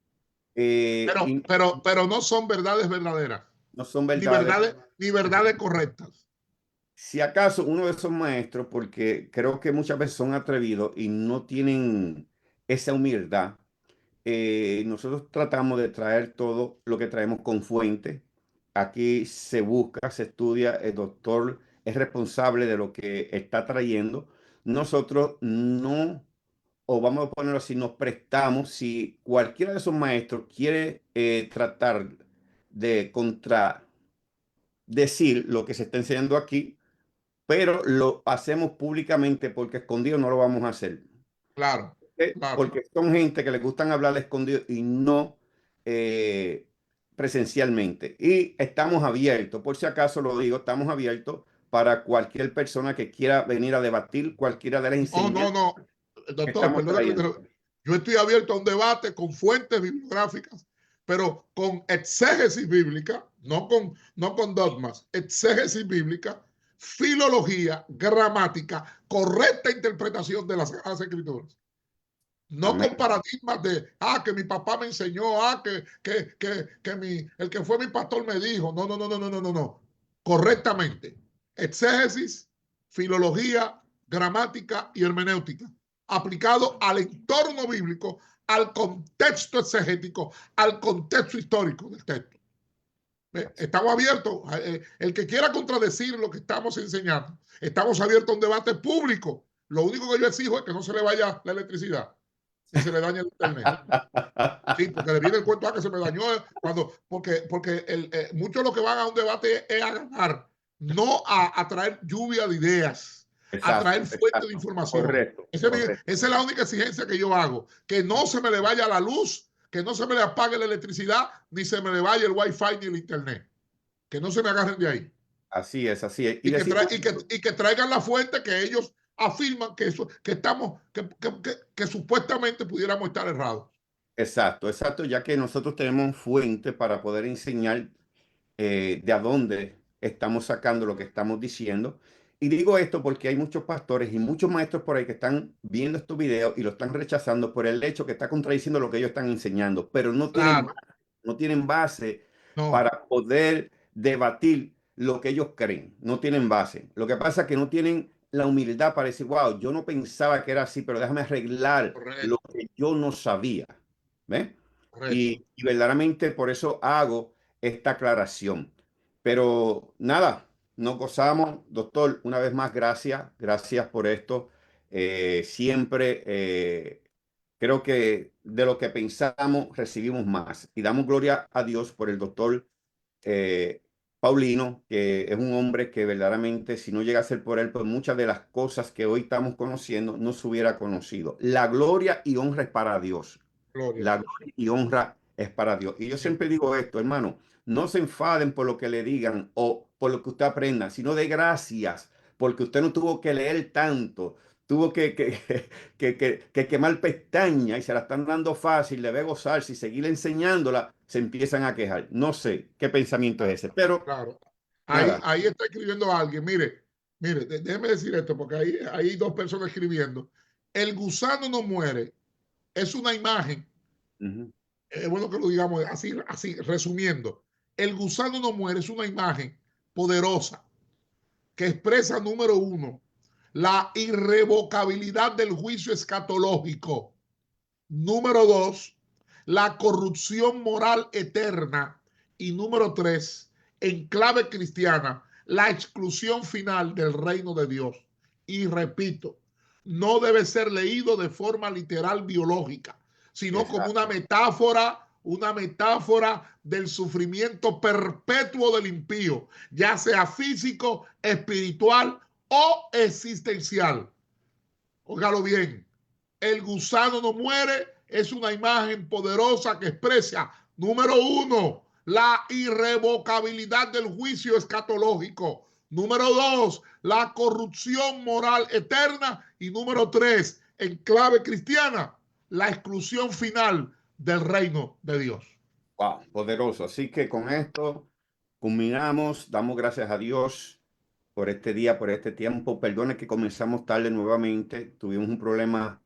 Y pero no son verdades verdaderas, no son verdades. ni verdades correctas. Si acaso uno de esos maestros, porque creo que muchas veces son atrevidos y no tienen esa humildad, nosotros tratamos de traer todo lo que traemos con fuente. Aquí se busca, se estudia, el doctor es responsable de lo que está trayendo. Nosotros no, o vamos a ponerlo así, nos prestamos, si cualquiera de esos maestros quiere tratar de contradecir lo que se está enseñando aquí, pero lo hacemos públicamente porque escondido no lo vamos a hacer. Claro, claro. Porque son gente que les gustan hablar escondido y no eh, presencialmente. Y estamos abiertos, por si acaso lo digo, estamos abiertos para cualquier persona que quiera venir a debatir cualquiera de las No, enseñanzas no. que Doctor, estamos perdona que trayendo. yo estoy abierto a un debate con fuentes bibliográficas, pero con exégesis bíblica, no con dogmas, exégesis bíblica, filología, gramática, correcta interpretación de las Sagradas Escrituras. No Amén. con paradigmas de, que mi papá me enseñó, el que fue mi pastor me dijo. No, no, no, no, no, no, no, no. Correctamente. Exégesis, filología, gramática y hermenéutica. Aplicado al entorno bíblico, al contexto exegético, al contexto histórico del texto. Estamos abiertos. El que quiera contradecir lo que estamos enseñando, estamos abiertos a un debate público. Lo único que yo exijo es que no se le vaya la electricidad si se le daña el internet. Sí, porque le viene el cuento que se me dañó porque muchos de los que van a un debate es a ganar, no a traer lluvia de ideas, a traer fuentes de información. Correcto. Esa es la única exigencia que yo hago, que no se me le vaya la luz, que no se me le apague la electricidad, ni se me le vaya el wifi ni el internet. Que no se me agarren de ahí. Así es, así es. Y que traigan la fuente que ellos afirman que supuestamente pudiéramos estar errados. Exacto, exacto, ya que nosotros tenemos fuente para poder enseñar de a dónde estamos sacando lo que estamos diciendo. Y digo esto porque hay muchos pastores y muchos maestros por ahí que están viendo estos videos y lo están rechazando por el hecho que está contradiciendo lo que ellos están enseñando, pero no tienen base para poder debatir lo que ellos creen. No tienen base. Lo que pasa es que no tienen la humildad para decir, wow, yo no pensaba que era así, pero déjame arreglar lo que yo no sabía. ¿Ves? Y verdaderamente por eso hago esta aclaración. Pero nada, nos gozamos, doctor, una vez más, gracias por esto. Siempre creo que de lo que pensamos recibimos más y damos gloria a Dios por el doctor Paulino, que es un hombre que verdaderamente si no llega a ser por él, pues muchas de las cosas que hoy estamos conociendo no se hubiera conocido. La gloria y honra es para Dios. La gloria y honra es para Dios. Y yo siempre digo esto, hermano, no se enfaden por lo que le digan o por lo que usted aprenda, sino de gracias, porque usted no tuvo que leer tanto, tuvo que quemar pestañas y se la están dando fácil, debe gozar, si seguir enseñándola, se empiezan a quejar. No sé qué pensamiento es ese, pero claro. nada. Ahí está escribiendo alguien. Mire, déjeme decir esto, porque hay dos personas escribiendo. El gusano no muere. Es una imagen. Es bueno que lo digamos así, resumiendo. El gusano no muere es una imagen poderosa que expresa, número uno, la irrevocabilidad del juicio escatológico. Número dos, la corrupción moral eterna. Y número tres, en clave cristiana, la exclusión final del reino de Dios. Y repito, no debe ser leído de forma literal biológica, sino como una metáfora del sufrimiento perpetuo del impío, ya sea físico, espiritual o existencial. Óigalo bien, el gusano no muere es una imagen poderosa que expresa, número uno, la irrevocabilidad del juicio escatológico. Número dos, la corrupción moral eterna. Y número tres, en clave cristiana, la exclusión final del reino de Dios. Wow, poderoso. Así que con esto culminamos, damos gracias a Dios por este día, por este tiempo. Perdone que comenzamos tarde nuevamente, tuvimos un problema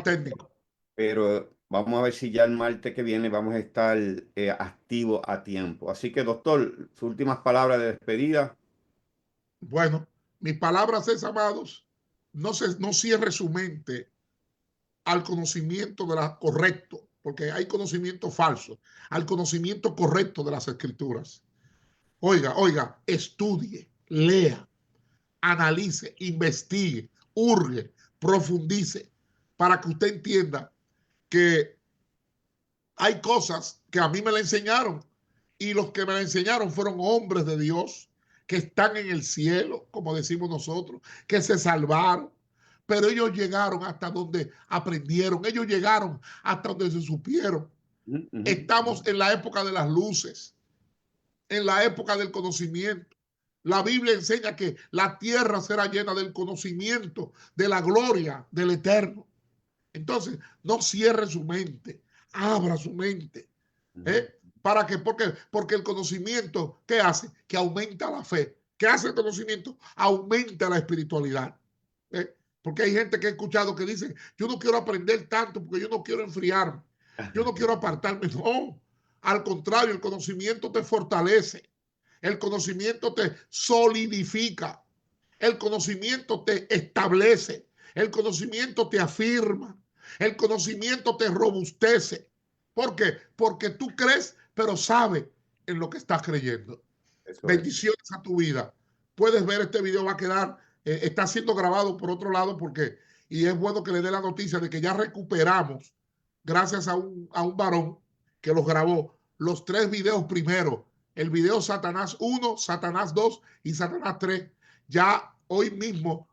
Técnico. pero vamos a ver si ya el martes que viene vamos a estar activos a tiempo. Así que, doctor, sus últimas palabras de despedida. Bueno, mis palabras es, amados, no cierre su mente al conocimiento correcto, porque hay conocimiento falso, al conocimiento correcto de las escrituras. Oiga, estudie, lea, analice, investigue, hurgue, profundice, para que usted entienda que hay cosas que a mí me la enseñaron y los que me la enseñaron fueron hombres de Dios que están en el cielo, como decimos nosotros, que se salvaron, pero ellos llegaron hasta donde aprendieron, ellos llegaron hasta donde se supieron. Estamos en la época de las luces, en la época del conocimiento. La Biblia enseña que la tierra será llena del conocimiento, de la gloria del Eterno. Entonces, no cierre su mente, abra su mente. ¿Para qué? Porque el conocimiento, ¿qué hace? Que aumenta la fe. ¿Qué hace el conocimiento? Aumenta la espiritualidad. Porque hay gente que he escuchado que dice, yo no quiero aprender tanto porque yo no quiero enfriarme, yo no quiero apartarme. No, al contrario, el conocimiento te fortalece, el conocimiento te solidifica, el conocimiento te establece, el conocimiento te afirma, el conocimiento te robustece. ¿Por qué? Porque tú crees, pero sabes en lo que estás creyendo. Eso es. Bendiciones a tu vida. Puedes ver este video, va a quedar, está siendo grabado por otro lado porque, y es bueno que le dé la noticia de que ya recuperamos, gracias a un varón que los grabó, los 3 videos primero, el video Satanás 1, Satanás 2 y Satanás 3, ya hoy mismo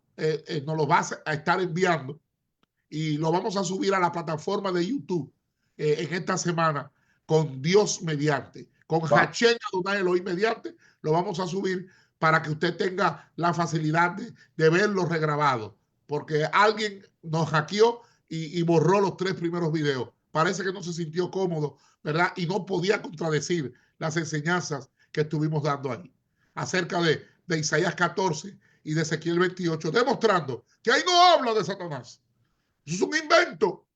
nos lo vas a estar enviando y lo vamos a subir a la plataforma de YouTube en esta semana con Dios mediante, con Wow. Hachén Adonai Elohim mediante, lo vamos a subir para que usted tenga la facilidad de verlo regrabado, porque alguien nos hackeó y borró los 3 primeros videos. Parece que no se sintió cómodo, ¿verdad? Y no podía contradecir las enseñanzas que estuvimos dando ahí acerca de Isaías 14 y de Ezequiel 28, demostrando que ahí no habla de Satanás. Eso es un invento,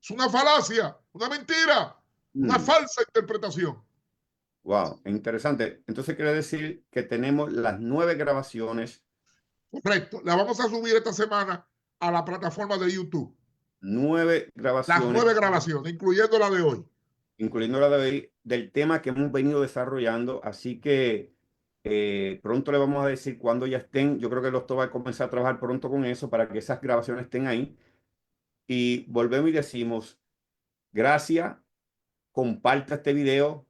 es una falacia, una mentira, una falsa interpretación. Wow, interesante. Entonces quiere decir que tenemos las 9 grabaciones. Correcto. La vamos a subir esta semana a la plataforma de YouTube. 9 Las grabaciones, 9 grabaciones, incluyendo la de hoy. incluyendo la de hoy, del tema que hemos venido desarrollando. Así que pronto le vamos a decir cuándo ya estén. Yo creo que el doctor va a comenzar a trabajar pronto con eso para que esas grabaciones estén ahí. Y volvemos y decimos, gracias, comparta este video.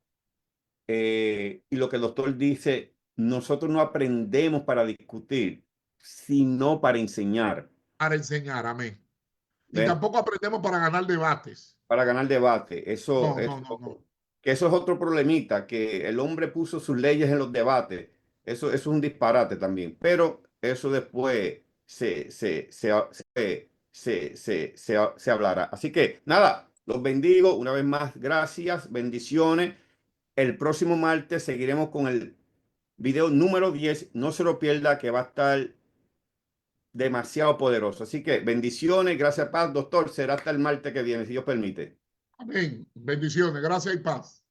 Y lo que el doctor dice, nosotros no aprendemos para discutir, sino para enseñar. Para enseñar, amén. Y ¿Ven? tampoco aprendemos para ganar debates. Para ganar debate. No, no, no, no. Que eso es otro problemita, que el hombre puso sus leyes en los debates. Eso es un disparate también. Pero eso después se hablará. Así que nada, los bendigo. Una vez más, gracias, bendiciones. El próximo martes seguiremos con el video número 10. No se lo pierda, que va a estar demasiado poderoso. Así que bendiciones, gracias, paz, doctor. Será hasta el martes que viene, si Dios permite. Amén. Bendiciones, gracias y paz.